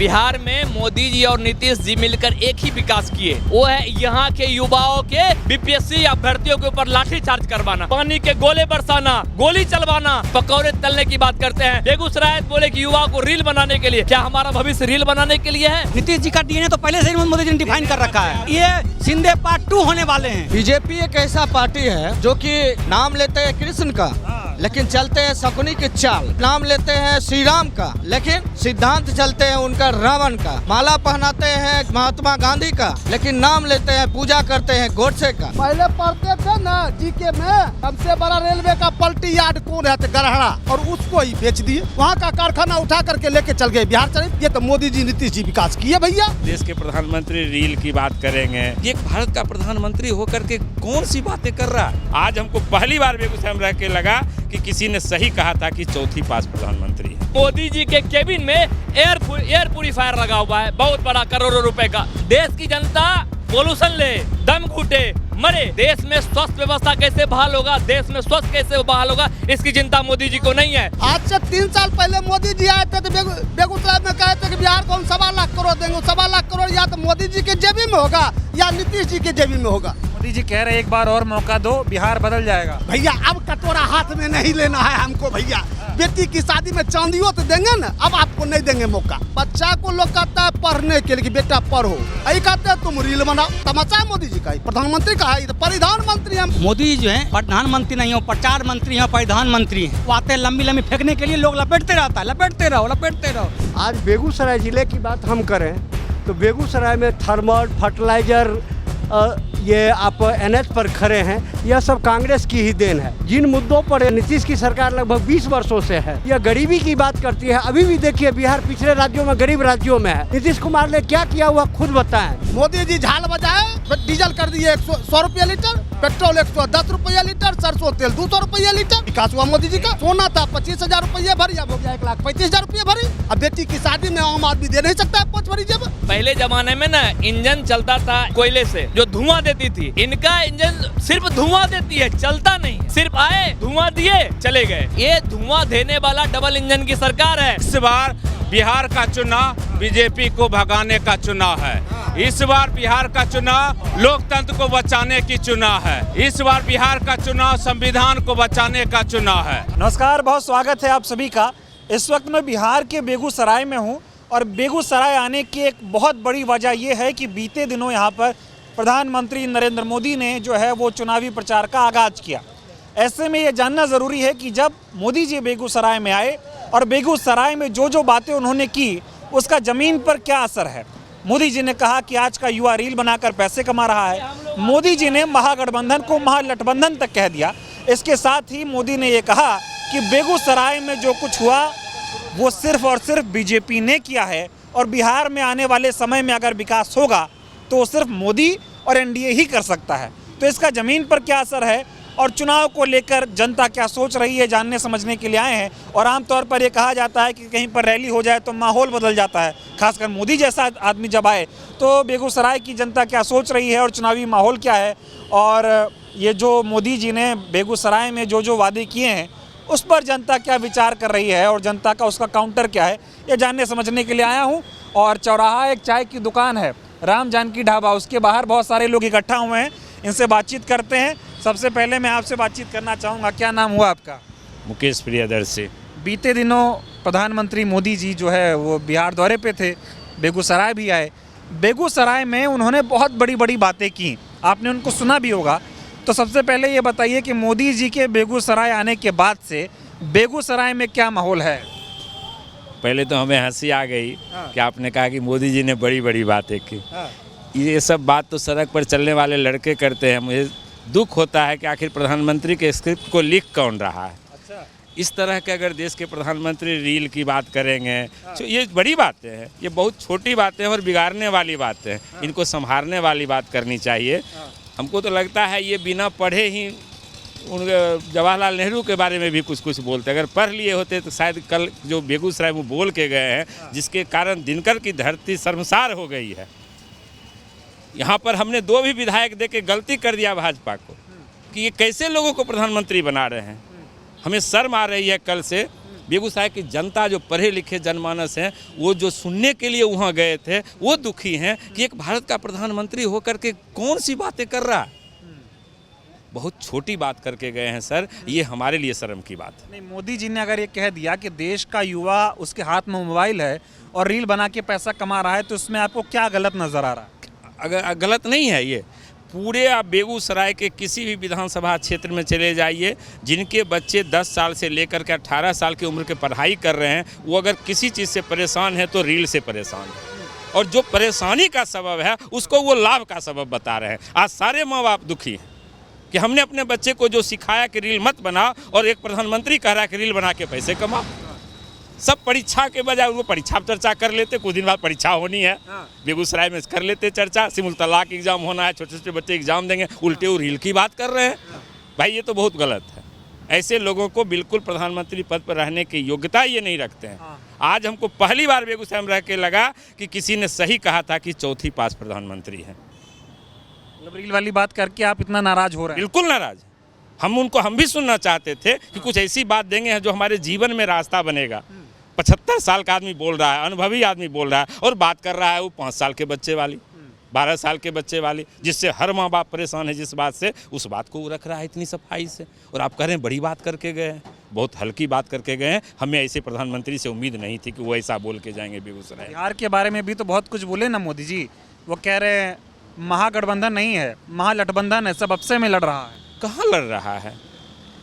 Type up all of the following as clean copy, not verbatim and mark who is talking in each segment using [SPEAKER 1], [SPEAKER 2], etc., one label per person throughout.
[SPEAKER 1] बिहार में मोदी जी और नीतीश जी मिलकर एक ही विकास किए, वो है यहाँ के युवाओं के बीपीएससी अभ्यर्थियों के ऊपर लाठी चार्ज करवाना, पानी के गोले बरसाना, गोली चलवाना, पकौड़े तलने की बात करते हैं। बेगूसराय बोले कि युवाओं को रील बनाने के लिए, क्या हमारा भविष्य रील बनाने के लिए है?
[SPEAKER 2] नीतीश जी का डीएनए तो पहले से ही मोदी जी ने डिफाइन कर रखा है। ये शिंदे पार्ट 2 होने वाले हैं।
[SPEAKER 3] बीजेपी एक ऐसा पार्टी है जो कि नाम लेते हैं कृष्ण का, लेकिन चलते हैं शकुनी की चाल। नाम लेते हैं श्री राम का, लेकिन सिद्धांत चलते हैं उनका रावण का। माला पहनाते हैं महात्मा गांधी का, लेकिन नाम लेते हैं, पूजा करते हैं गोडसे का।
[SPEAKER 4] पहले पढ़ते थे ना जीके में, सबसे बड़ा रेलवे का पलटी यार्ड कौन है? गरहड़ा, और उसको ही बेच दिए। वहाँ का कारखाना उठा करके लेके चल गए बिहार चले। ये तो मोदी जी नीतीश जी विकास किए भैया।
[SPEAKER 5] देश के प्रधानमंत्री रील की बात करेंगे, ये भारत का प्रधानमंत्री होकर के कौन सी बातें कर रहा है? आज हमको पहली बार बेगूसराय में रह के लगा कि किसी ने सही कहा था कि चौथी पास प्रधानमंत्री है।
[SPEAKER 1] मोदी जी के केबिन में एयर प्यूरीफायर लगा हुआ है, बहुत बड़ा, करोड़ों रुपए का। देश की जनता पोल्यूशन ले, दम घुटे, मरे। देश में स्वास्थ्य व्यवस्था कैसे बहाल होगा, देश में स्वास्थ्य कैसे बहाल होगा, इसकी चिंता मोदी जी को नहीं है।
[SPEAKER 4] आज से 3 साल पहले मोदी जी आए थे तो बेगूसराय में कहे थे कि बिहार को हम 1.25 लाख करोड़ देंगे। 1.25 लाख करोड़ या तो मोदी जी के जेबी में होगा या नीतीश जी के जेबी में होगा।
[SPEAKER 6] मोदी जी कह रहे एक बार और मौका दो, बिहार बदल जाएगा।
[SPEAKER 4] भैया अब कटोरा हाथ में नहीं लेना है हमको भैया। बेटी की शादी में चांदियों तो देंगे ना, अब आपको नहीं देंगे मौका। बच्चा को लोग कहता है पढ़ने के लिए कि बेटा पढ़ो, यही कहते हैं तुम रील बनाओ। तमाचा है मोदी जी का, प्रधानमंत्री का है, प्रधानमंत्री है।
[SPEAKER 2] मोदी जी जो है प्रधानमंत्री नहीं हो, प्रचार मंत्री है, प्रधानमंत्री है। बातें लंबी लंबी फेंकने के लिए लोग लपेटते रहता है, लपेटते रहो।
[SPEAKER 7] आज बेगूसराय जिले की बात हम करें तो बेगूसराय में थर्मल, फर्टिलाइजर, ये आप एनएच पर खड़े हैं, यह सब कांग्रेस की ही देन है। जिन मुद्दों पर नीतीश की सरकार लगभग 20 वर्षों से है, यह गरीबी की बात करती है। अभी भी देखिए बिहार पिछले राज्यों में गरीब राज्यों में है। नीतीश कुमार ने क्या किया हुआ खुद बताएं।
[SPEAKER 4] मोदी जी झाल बजाए, डीजल कर दिए 100 रुपये लीटर, पेट्रोल 110 रुपये लीटर, सरसों तेल 200 रुपये लीटर। विकास हुआ मोदी जी का। सोना था 25,000 रुपये भरी, अब हो गया 1,35,000 रुपये भरी। अब बेटी की शादी में आम आदमी दे नहीं सकता है 5 भरी जब।
[SPEAKER 1] पहले जमाने में ना इंजन चलता था कोयले से, जो धुआं देती थी। इनका इंजन सिर्फ धुआं देती है, चलता नहीं। सिर्फ आए, धुआं दिए, चले गए। ये धुआं देने वाला डबल इंजन की सरकार है।
[SPEAKER 5] इस बार बिहार का चुनाव बीजेपी को भगाने का चुनाव है। इस बार बिहार का चुनाव लोकतंत्र को बचाने की चुनाव है। इस बार बिहार का चुनाव संविधान को बचाने का चुनाव है।
[SPEAKER 6] नमस्कार, बहुत स्वागत है आप सभी का। इस वक्त मैं बिहार के बेगूसराय में हूँ और बेगूसराय आने की एक बहुत बड़ी वजह ये है कि बीते दिनों यहाँ पर प्रधानमंत्री नरेंद्र मोदी ने जो है वो चुनावी प्रचार का आगाज किया। ऐसे में ये जानना ज़रूरी है कि जब मोदी जी बेगूसराय में आए और बेगूसराय में जो बातें उन्होंने की उसका ज़मीन पर क्या असर है। मोदी जी ने कहा कि आज का युवा रील बनाकर पैसे कमा रहा है। मोदी जी ने महागठबंधन को महागठबंधन तक कह दिया। इसके साथ ही मोदी ने ये कहा कि बेगूसराय में जो कुछ हुआ वो सिर्फ और सिर्फ बीजेपी ने किया है और बिहार में आने वाले समय में अगर विकास होगा तो सिर्फ मोदी और एनडीए ही कर सकता है। तो इसका ज़मीन पर क्या असर है और चुनाव को लेकर जनता क्या सोच रही है, जानने समझने के लिए आए हैं। और आमतौर पर ये कहा जाता है कि कहीं पर रैली हो जाए तो माहौल बदल जाता है, खासकर मोदी जैसा आदमी जब आए। तो बेगूसराय की जनता क्या सोच रही है और चुनावी माहौल क्या है, और ये जो मोदी जी ने बेगूसराय में जो वादे किए हैं उस पर जनता क्या विचार कर रही है और जनता का उसका काउंटर क्या है, ये जानने समझने के लिए आया हूँ। और चौराहा एक चाय की दुकान है, राम जानकी ढाबा, उसके बाहर बहुत सारे लोग इकट्ठा हुए हैं। इनसे बातचीत करते हैं। सबसे पहले मैं आपसे बातचीत करना चाहूँगा, क्या नाम हुआ आपका?
[SPEAKER 5] मुकेश प्रियदर्शी।
[SPEAKER 6] बीते दिनों प्रधानमंत्री मोदी जी जो है वो बिहार दौरे पे थे, बेगूसराय भी आए। बेगूसराय में उन्होंने बहुत बड़ी बातें की, आपने उनको सुना भी होगा। तो सबसे पहले ये बताइए कि मोदी जी के बेगूसराय आने के बाद से बेगूसराय में क्या माहौल है?
[SPEAKER 5] पहले तो हमें हंसी आ गई कि आपने कहा कि मोदी जी ने बड़ी बातें की। ये सब बात तो सड़क पर चलने वाले लड़के करते हैं। मुझे दुख होता है कि आखिर प्रधानमंत्री के स्क्रिप्ट को लिख कौन रहा है।
[SPEAKER 6] अच्छा।
[SPEAKER 5] इस तरह के अगर देश के प्रधानमंत्री रील की बात करेंगे तो ये बड़ी बातें हैं, ये बहुत छोटी बातें हैं और बिगाड़ने वाली बातें हैं। इनको संभालने वाली बात करनी चाहिए। हमको तो लगता है ये बिना पढ़े ही उनके जवाहरलाल नेहरू के बारे में भी कुछ बोलते। अगर पढ़ लिए होते तो शायद कल जो बेगूसराय में बोल के गए हैं, जिसके कारण दिनकर की धरती शर्मसार हो गई है। यहाँ पर हमने 2 भी विधायक दे के गलती कर दिया भाजपा को कि ये कैसे लोगों को प्रधानमंत्री बना रहे हैं। हमें शर्म आ रही है कल से बेगूसराय की जनता जो पढ़े लिखे जनमानस हैं वो जो सुनने के लिए वहाँ गए थे वो दुखी हैं कि एक भारत का प्रधानमंत्री होकर के कौन सी बातें कर रहा है। बहुत छोटी बात करके गए हैं सर, ये हमारे लिए शर्म की बात है।
[SPEAKER 6] नहीं, मोदी जी ने अगर ये कह दिया कि देश का युवा उसके हाथ में मोबाइल है और रील बना के पैसा कमा रहा है, तो इसमें आपको क्या गलत नजर आ रहा है?
[SPEAKER 5] अगर गलत नहीं है ये, पूरे आप बेगूसराय के किसी भी विधानसभा क्षेत्र में चले जाइए, जिनके बच्चे 10 साल से लेकर के 18 साल की उम्र के पढ़ाई कर रहे हैं, वो अगर किसी चीज़ से परेशान है तो रील से परेशान है, और जो परेशानी का सबब है उसको वो लाभ का सबब बता रहे हैं। आज सारे माँ बाप दुखी हैं कि हमने अपने बच्चे को जो सिखाया कि रील मत बना, और एक प्रधानमंत्री कह रहा है कि रील बना के पैसे कमा। सब परीक्षा के बजाय उनको परीक्षा पर चर्चा कर लेते, कुछ दिन बाद परीक्षा होनी है, बेगूसराय में कर लेते चर्चा, सिमुल तलाक एग्जाम होना है, छोटे छोटे बच्चे एग्जाम देंगे, उल्टे वो रील की बात कर रहे हैं। भाई ये तो बहुत गलत है। ऐसे लोगों को बिल्कुल प्रधानमंत्री पद पर रहने की योग्यता ये नहीं रखते हैं। आज हमको पहली बार बेगूसराय में रह के लगा कि किसी ने सही कहा था कि चौथी पास प्रधानमंत्री है।
[SPEAKER 6] मतलब रील वाली बात करके आप इतना नाराज हो रहे हैं?
[SPEAKER 5] बिल्कुल नाराज। हम भी सुनना चाहते थे कि कुछ ऐसी बात देंगे जो हमारे जीवन में रास्ता बनेगा। 75 साल का आदमी बोल रहा है, अनुभवी आदमी बोल रहा है, और बात कर रहा है वो 5 साल के बच्चे वाली, 12 साल के बच्चे वाली, जिससे हर माँ बाप परेशान है जिस बात से, उस बात को वो रख रहा है इतनी सफाई से। और आप कह रहे हैं बड़ी बात करके गए हैं, बहुत हल्की बात करके गए हैं। हमें ऐसे प्रधानमंत्री से उम्मीद नहीं थी कि वो ऐसा बोल के जाएंगे बेगूसराय।
[SPEAKER 6] बिहार के बारे में भी तो बहुत कुछ बोले ना मोदी जी, वो कह रहे हैं महागठबंधन नहीं है, महागठबंधन है, सब आपसे में लड़ रहा है।
[SPEAKER 5] कहाँ लड़ रहा है?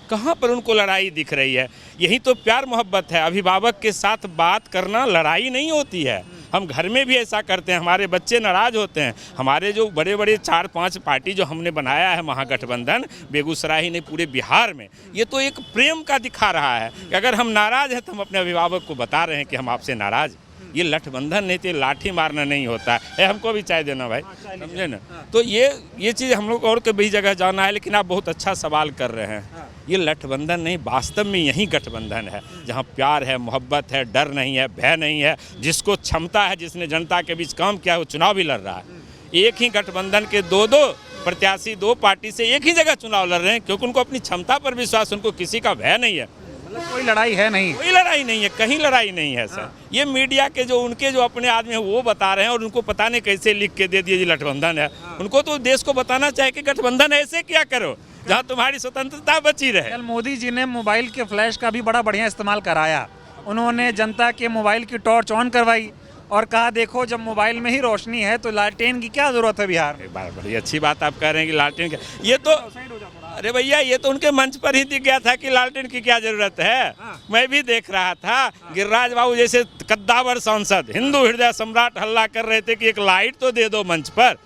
[SPEAKER 5] कहाँ पर उनको लड़ाई दिख रही है? यही तो प्यार मोहब्बत है। अभिभावक के साथ बात करना लड़ाई नहीं होती है। हम घर में भी ऐसा करते हैं, हमारे बच्चे नाराज होते हैं। हमारे जो बड़े बड़े 4-5 पार्टी जो हमने बनाया है महागठबंधन, बेगूसराय ही नहीं पूरे बिहार में, ये तो एक प्रेम का दिखा रहा है कि अगर हम नाराज हैं तो हम अपने अभिभावक को बता रहे हैं कि हम आपसे नाराज। ये लठबंधन नहीं तो लाठी मारना नहीं होता है। हमको भी चाय देना भाई, समझे ना? तो ये चीज़ हम लोग और कई जगह जाना है, लेकिन आप बहुत अच्छा सवाल कर रहे हैं। ये लठबंधन नहीं, वास्तव में यही गठबंधन है जहाँ प्यार है, मोहब्बत है, डर नहीं है, भय नहीं है। जिसको क्षमता है, जिसने जनता के बीच काम किया है, वो चुनाव भी लड़ रहा है। एक ही गठबंधन के दो प्रत्याशी 2 पार्टी से एक ही जगह चुनाव लड़ रहे हैं, क्योंकि उनको अपनी क्षमता पर विश्वास, उनको किसी का भय नहीं है।
[SPEAKER 6] मतलब कोई लड़ाई है नहीं,
[SPEAKER 5] कोई लड़ाई नहीं है, कहीं लड़ाई नहीं है सर। ये मीडिया के जो उनके जो अपने आदमी हैं वो बता रहे हैं, और उनको पता नहीं कैसे लिख के दे दिए जी गठबंधन है। उनको तो देश को बताना चाहिए कि गठबंधन ऐसे क्या करो जहाँ तुम्हारी स्वतंत्रता बची रहे।
[SPEAKER 6] कल मोदी जी ने मोबाइल के फ्लैश का भी बड़ा बढ़िया इस्तेमाल कराया। उन्होंने जनता के मोबाइल की टॉर्च ऑन करवाई और कहा देखो जब मोबाइल में ही रोशनी है तो लालटेन की क्या जरूरत है बिहार में।
[SPEAKER 5] बड़ी अच्छी बात आप कह रहे हैं कि लालटेन क्या, ये तो अरे भैया ये तो उनके मंच पर ही दिख गया था कि लालटेन की क्या जरूरत है। मैं भी देख रहा था, गिरिराज बाबू जैसे कद्दावर सांसद, हिंदू हृदय सम्राट हल्ला कर रहे थे कि एक लाइट तो दे दो मंच पर,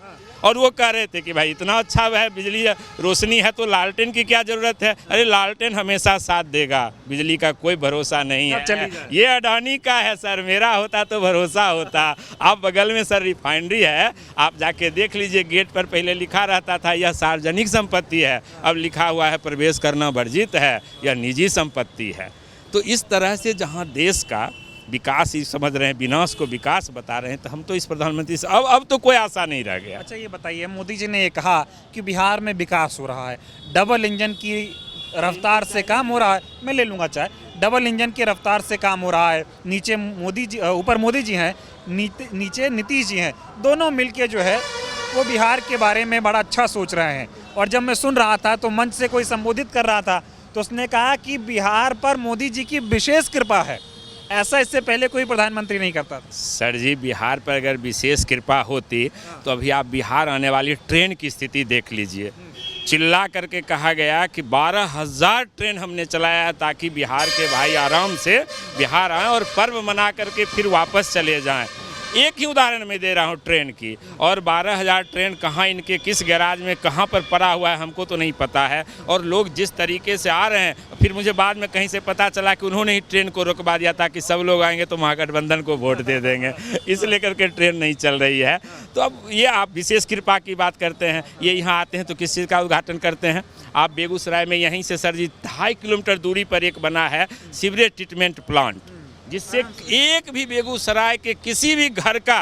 [SPEAKER 5] और वो कह रहे थे कि भाई इतना अच्छा है बिजली रोशनी है तो लालटेन की क्या ज़रूरत है। अरे लालटेन हमेशा साथ देगा, बिजली का कोई भरोसा नहीं है। ये अडानी का है सर, मेरा होता तो भरोसा होता। आप बगल में सर रिफाइनरी है, आप जाके देख लीजिए, गेट पर पहले लिखा रहता था यह सार्वजनिक संपत्ति है, अब लिखा हुआ है प्रवेश करना वर्जित है, यह निजी संपत्ति है। तो इस तरह से जहाँ देश का विकास ही समझ रहे हैं, विनाश को विकास बता रहे हैं, तो हम तो इस प्रधानमंत्री से अब तो कोई आशा नहीं रह गया।
[SPEAKER 6] अच्छा ये बताइए, मोदी जी ने ये कहा कि बिहार में विकास हो रहा है, डबल इंजन की रफ्तार से काम हो रहा है। मैं ले लूँगा चाय, डबल इंजन की रफ्तार से काम हो रहा है। नीचे मोदी जी, ऊपर मोदी जी हैं, नीचे नीतीश जी हैं, दोनों मिलके जो है वो बिहार के बारे में बड़ा अच्छा सोच रहे हैं। और जब मैं सुन रहा था तो मंच से कोई संबोधित कर रहा था तो उसने कहा कि बिहार पर मोदी जी की विशेष कृपा है। ऐसा इससे पहले कोई प्रधानमंत्री नहीं करता था।
[SPEAKER 5] सर जी, बिहार पर अगर विशेष कृपा होती तो अभी आप बिहार आने वाली ट्रेन की स्थिति देख लीजिए। चिल्ला करके कहा गया कि 12,000 ट्रेन हमने चलाया है ताकि बिहार के भाई आराम से बिहार आएँ और पर्व मना करके फिर वापस चले जाएं। एक ही उदाहरण मैं दे रहा हूँ ट्रेन की, और 12,000 ट्रेन कहाँ इनके किस गैराज में कहाँ पर पड़ा हुआ है हमको तो नहीं पता है। और लोग जिस तरीके से आ रहे हैं, फिर मुझे बाद में कहीं से पता चला कि उन्होंने ही ट्रेन को रुकवा दिया था कि सब लोग आएंगे तो महागठबंधन को वोट दे देंगे, इस लेकर के ट्रेन नहीं चल रही है। तो अब ये आप विशेष कृपा की बात करते हैं, ये यहाँ आते हैं तो किस चीज़ का उद्घाटन करते हैं। आप बेगूसराय में यहीं से सर जी 2.5 किलोमीटर दूरी पर एक बना है सीवरेज ट्रीटमेंट प्लांट, जिससे एक भी बेगूसराय के किसी भी घर का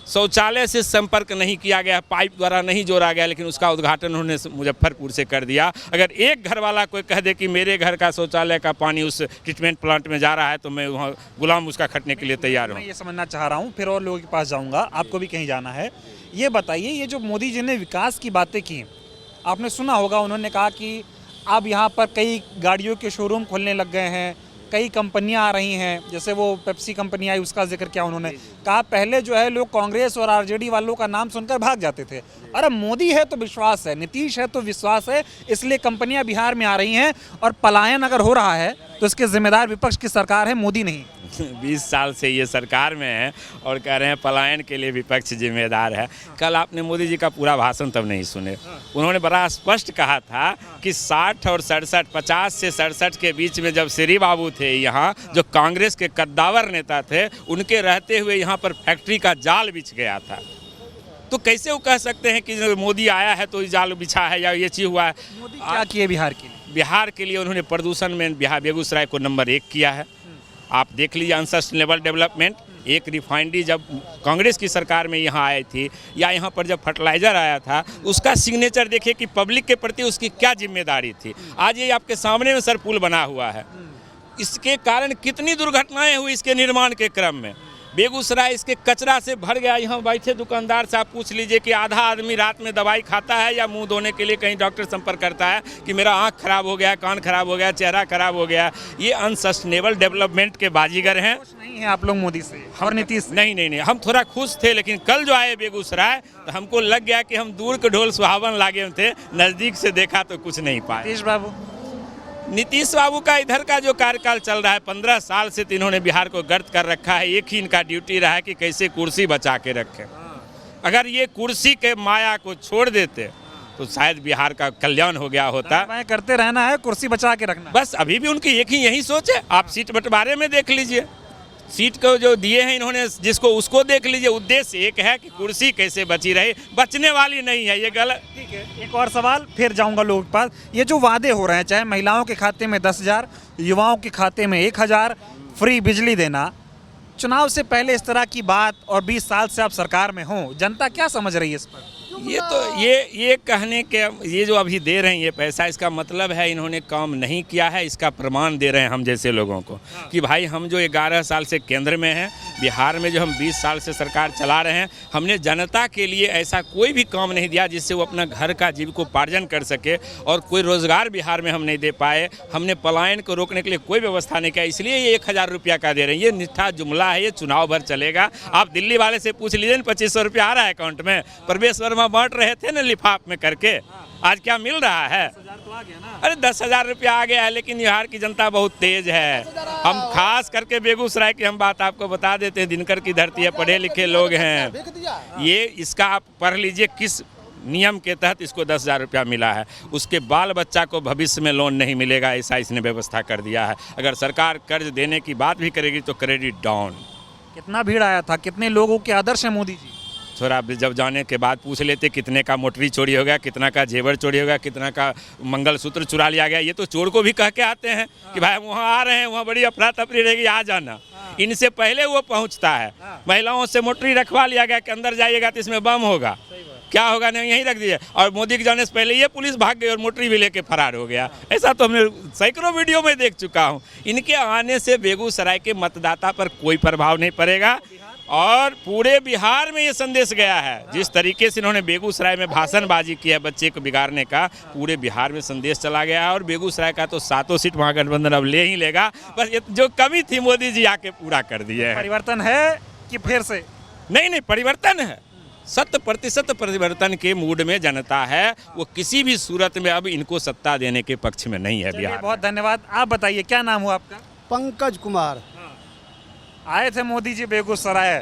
[SPEAKER 5] शौचालय से संपर्क नहीं किया गया, पाइप द्वारा नहीं जोड़ा गया, लेकिन उसका उद्घाटन उन्होंने मुजफ्फरपुर से कर दिया। अगर एक घर वाला कोई कह दे कि मेरे घर का शौचालय का पानी उस ट्रीटमेंट प्लांट में जा रहा है तो मैं वहाँ गुलाम उसका खटने के लिए तैयार हूँ।
[SPEAKER 6] मैं ये समझना चाह रहा हूँ, फिर और लोगों के पास जाऊँगा, आपको भी कहीं जाना है। ये बताइए, ये जो मोदी जी ने विकास की बातें की, आपने सुना होगा उन्होंने कहा कि अब यहाँ पर कई गाड़ियों के शोरूम खोलने लग गए हैं, कई कंपनियां आ रही हैं, जैसे वो पेप्सी कंपनी आई उसका जिक्र किया उन्होंने। कहा पहले जो है लोग कांग्रेस और आरजेडी वालों का नाम सुनकर भाग जाते थे, अरे मोदी है तो विश्वास है, नीतीश है तो विश्वास है, इसलिए कंपनियां बिहार में आ रही हैं। और पलायन अगर हो रहा है तो इसके जिम्मेदार विपक्ष की सरकार है, मोदी नहीं।
[SPEAKER 5] 20 साल से ये सरकार में है और कह रहे हैं पलायन के लिए विपक्ष जिम्मेदार है। कल आपने मोदी जी का पूरा भाषण तब नहीं सुने, उन्होंने बड़ा स्पष्ट कहा था कि 60 और 67, 50 से 67 के बीच में जब श्री बाबू थे यहाँ, जो कांग्रेस के कद्दावर नेता थे, उनके रहते हुए यहाँ पर फैक्ट्री का जाल बिछ गया था। तो कैसे वो कह सकते हैं कि मोदी आया है तो जाल बिछा है या ये चीज़ हुआ है?
[SPEAKER 6] मोदी क्या किए बिहार के लिए?
[SPEAKER 5] बिहार के लिए उन्होंने प्रदूषण में बेगूसराय को नंबर 1 किया है। आप देख लीजिए अनसस्टेनेबल डेवलपमेंट। एक रिफाइनरी जब कांग्रेस की सरकार में यहाँ आई थी, या यहाँ पर जब फर्टिलाइज़र आया था, उसका सिग्नेचर देखिए कि पब्लिक के प्रति उसकी क्या जिम्मेदारी थी। आज ये आपके सामने में सर पुल बना हुआ है, इसके कारण कितनी दुर्घटनाएं हुई इसके निर्माण के क्रम में। बेगूसराय इसके कचरा से भर गया। यहाँ बैठे दुकानदार से आप पूछ लीजिए कि आधा आदमी रात में दवाई खाता है या मुंह धोने के लिए कहीं डॉक्टर संपर्क करता है कि मेरा आँख खराब हो गया, कान खराब हो गया, चेहरा खराब हो गया। ये अनसस्टेनेबल डेवलपमेंट के बाजीगर हैं।
[SPEAKER 6] खुश नहीं है आप लोग मोदी से और नीतीश?
[SPEAKER 5] नहीं, हम थोड़ा खुश थे, लेकिन कल जो आए बेगूसराय तो हमको लग गया कि हम दूर के ढोल सुहावन लागे थे, नज़दीक से देखा तो कुछ नहीं पाए। नीतीश बाबू का इधर का जो कार्यकाल चल रहा है, 15 साल से तो इन्होंने बिहार को गर्द कर रखा है। एक ही इनका ड्यूटी रहा है कि कैसे कुर्सी बचा के रखें। अगर ये कुर्सी के माया को छोड़ देते तो शायद बिहार का कल्याण हो गया होता।
[SPEAKER 6] मैं करते रहना है, कुर्सी बचा के रखना।
[SPEAKER 5] बस अभी भी उनकी एक ही यही सोच है। आप सीट बंटवारे में देख लीजिए, सीट को जो दिए हैं इन्होंने जिसको, उसको देख लीजिए। उद्देश्य एक है कि कुर्सी कैसे बची रहे, बचने वाली नहीं है। ये गलत।
[SPEAKER 6] ठीक है, एक और सवाल फिर जाऊंगा लोगों के पास। ये जो वादे हो रहे हैं, चाहे महिलाओं के खाते में 10,000, युवाओं के खाते में 1,000, फ्री बिजली देना, चुनाव से पहले इस तरह की बात, और 20 साल से आप सरकार में हो, जनता क्या समझ रही है इस पर?
[SPEAKER 5] ये तो ये कहने के, ये जो अभी दे रहे हैं ये पैसा, इसका मतलब है इन्होंने काम नहीं किया है। इसका प्रमाण दे रहे हैं हम जैसे लोगों को कि भाई हम जो 11 साल से केंद्र में हैं, बिहार में जो हम 20 साल से सरकार चला रहे हैं, हमने जनता के लिए ऐसा कोई भी काम नहीं दिया जिससे वो अपना घर का जीविकोपार्जन कर सके, और कोई रोजगार बिहार में हम नहीं दे पाए। हमने पलायन को रोकने के लिए कोई व्यवस्था नहीं किया, इसलिए ये 1,000 रुपया का दे रहे हैं। ये निठा जुमला है, ये चुनाव भर चलेगा। आप दिल्ली वाले से पूछ लीजिए, 2500 रुपया आ रहा है अकाउंट में। प्रवेश वर्मा बांट रहे थे ना लिफाफ में करके, आज क्या मिल रहा है? अरे 10,000 रुपया आ गया है। लेकिन बिहार की जनता बहुत तेज है। हम खास करके बेगूसराय की हम बात आपको बता देते हैं, दिनकर की धरती है, पढ़े लिखे लोग हैं। ये इसका आप पढ़ लीजिए किस नियम के तहत इसको 10,000 रुपया मिला है। उसके बाल बच्चा को भविष्य में लोन नहीं मिलेगा, ऐसा इसने व्यवस्था कर दिया है। अगर सरकार कर्ज देने की बात भी करेगी तो क्रेडिट डाउन।
[SPEAKER 6] कितना भीड़ आया था, कितने लोगों के आदर्श है मोदी जी?
[SPEAKER 5] थोड़ा जब जाने के बाद पूछ लेते कितने का मोटरी चोरी हो गया, कितना का जेवर चोरी हो गया, कितना का मंगलसूत्र चुरा लिया गया। ये तो चोर को भी कह के आते हैं कि भाई वहाँ आ रहे हैं, वहाँ बड़ी अफरा तफरी रहेगी, आ जाना। इनसे पहले वो पहुँचता है। महिलाओं से मोटरी रखवा लिया गया कि अंदर जाइएगा तो इसमें बम होगा, क्या होगा नहीं, यहीं रख दीजिए। और मोदी के जाने से पहले ये पुलिस भाग गई और मोटरी भी लेके फरार हो गया। ऐसा तो हमने सैकड़ों वीडियो में देख चुका हूँ। इनके आने से बेगूसराय के मतदाता पर कोई प्रभाव नहीं पड़ेगा, और पूरे बिहार में ये संदेश गया है। जिस तरीके से इन्होंने बेगूसराय में भाषणबाजी की है बच्चे को बिगाड़ने का, पूरे बिहार में संदेश चला गया है। और बेगूसराय का तो 7 सीट महागठबंधन अब ले ही लेगा। बस ये जो कमी थी मोदी जी आके पूरा कर दिए है।
[SPEAKER 6] परिवर्तन है कि फिर से?
[SPEAKER 5] नहीं, परिवर्तन है। 100% परिवर्तन के मूड में जनता है। वो किसी भी सूरत में अब इनको सत्ता देने के पक्ष में नहीं है बिहार।
[SPEAKER 6] बहुत धन्यवाद। आप बताइए क्या नाम हुआ आपका?
[SPEAKER 4] पंकज कुमार।
[SPEAKER 6] आए थे मोदी जी बेगूसराय,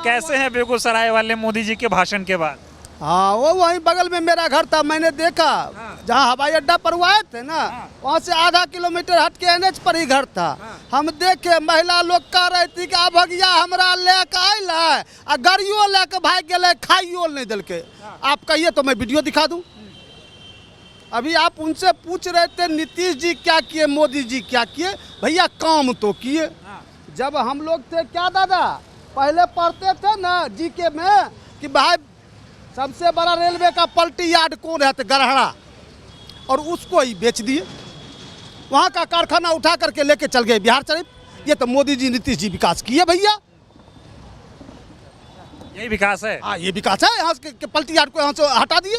[SPEAKER 6] कैसे हैं बेगूसराय वाले मोदी जी के भाषण के बाद?
[SPEAKER 4] हाँ, वो वहीं बगल में मेरा घर था, मैंने देखा। जहाँ हवाई अड्डा पर वो आए थे ना, वहाँ से आधा किलोमीटर हट के NH पर ही घर था। हम देखे महिला लोग कह रही थी कि अब भैया हमरा लेके आयल है, आ गाड़ियों लेके भाग गए, खाइयो नहीं दिल के। आप कहिए तो मैं वीडियो दिखा दूँ। अभी आप उनसे पूछ रहे थे नीतीश जी क्या किए, मोदी जी क्या किए। भैया काम तो किए। जब हम लोग थे क्या दादा, पहले पढ़ते थे ना जीके में कि भाई सबसे बड़ा रेलवे का पलटी यार्ड कौन है, तो गरहरा, और उसको ही बेच दिए। वहाँ का कारखाना उठा करके लेके चल गए बिहार शरीफ। ये तो मोदी जी नीतीश जी विकास किए भैया,
[SPEAKER 6] यही विकास है।
[SPEAKER 4] हाँ ये विकास है। यहाँ के पलटी यार्ड को यहाँ से हटा दिए।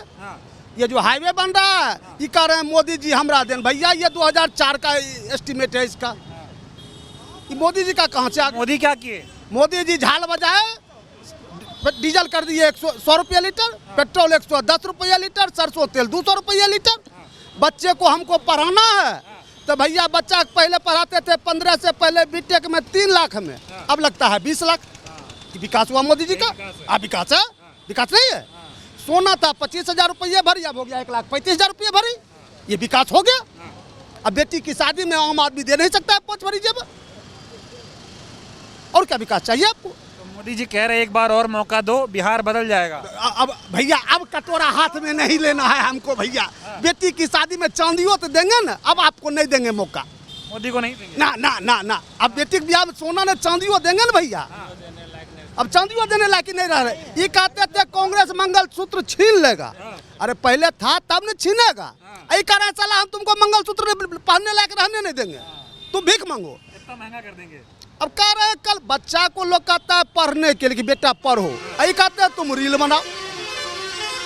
[SPEAKER 4] ये जो हाईवे बन रहा है ये कह रहे हैं मोदी जी हमरा देन, भैया ये 2004 का एस्टीमेट है इसका, ये मोदी जी का कहाँ से आ गया?
[SPEAKER 6] मोदी क्या किए?
[SPEAKER 4] मोदी जी झाल बजाए, डीजल कर दिए 100 रुपये लीटर, पेट्रोल 110 रुपये लीटर, सरसों तेल 200 रुपये लीटर। बच्चे को हमको पढ़ाना है तो भैया बच्चा पहले पढ़ाते थे 15 से पहले बीटेक में 3 लाख में, अब लगता है 20 लाख। विकास हुआ मोदी जी का? विकास है, विकास नहीं है। सोना था 25,000 रुपये भरी, अब हो गया 1,35,000 रुपये भरी, ये विकास हो गया। अब बेटी की शादी में आम आदमी दे नहीं सकता है 5 भरी जेब, और क्या विकास चाहिए आपको?
[SPEAKER 6] तो मोदी जी कह रहे एक बार और मौका दो, बिहार बदल जाएगा।
[SPEAKER 4] अब भैया अब कटोरा हाथ में नहीं लेना है हमको भैया। बेटी की शादी में चांदियों तो देंगे ना, अब आपको नहीं देंगे मौका,
[SPEAKER 6] मोदी को नहीं देंगे।
[SPEAKER 4] ना ना ना ना। अब बेटी के ब्याह में सोना ने चांदियों देंगे ना भैया, अब चांदियों देने लायक नहीं रह रहे। ये कहते थे कांग्रेस मंगलसूत्र छीन लेगा, अरे पहले था तब न छीनेगा। यही कह रहा चला हम तुमको मंगलसूत्र पहनने लायक रहने नहीं देंगे, तुम भीख मांगो,
[SPEAKER 6] इतना महंगा कर देंगे।
[SPEAKER 4] अब कह रहे हैं कल बच्चा को लोग कहता है पढ़ने के लिए कि बेटा पढ़ो, यही कहते हैं तुम रील बनाओ,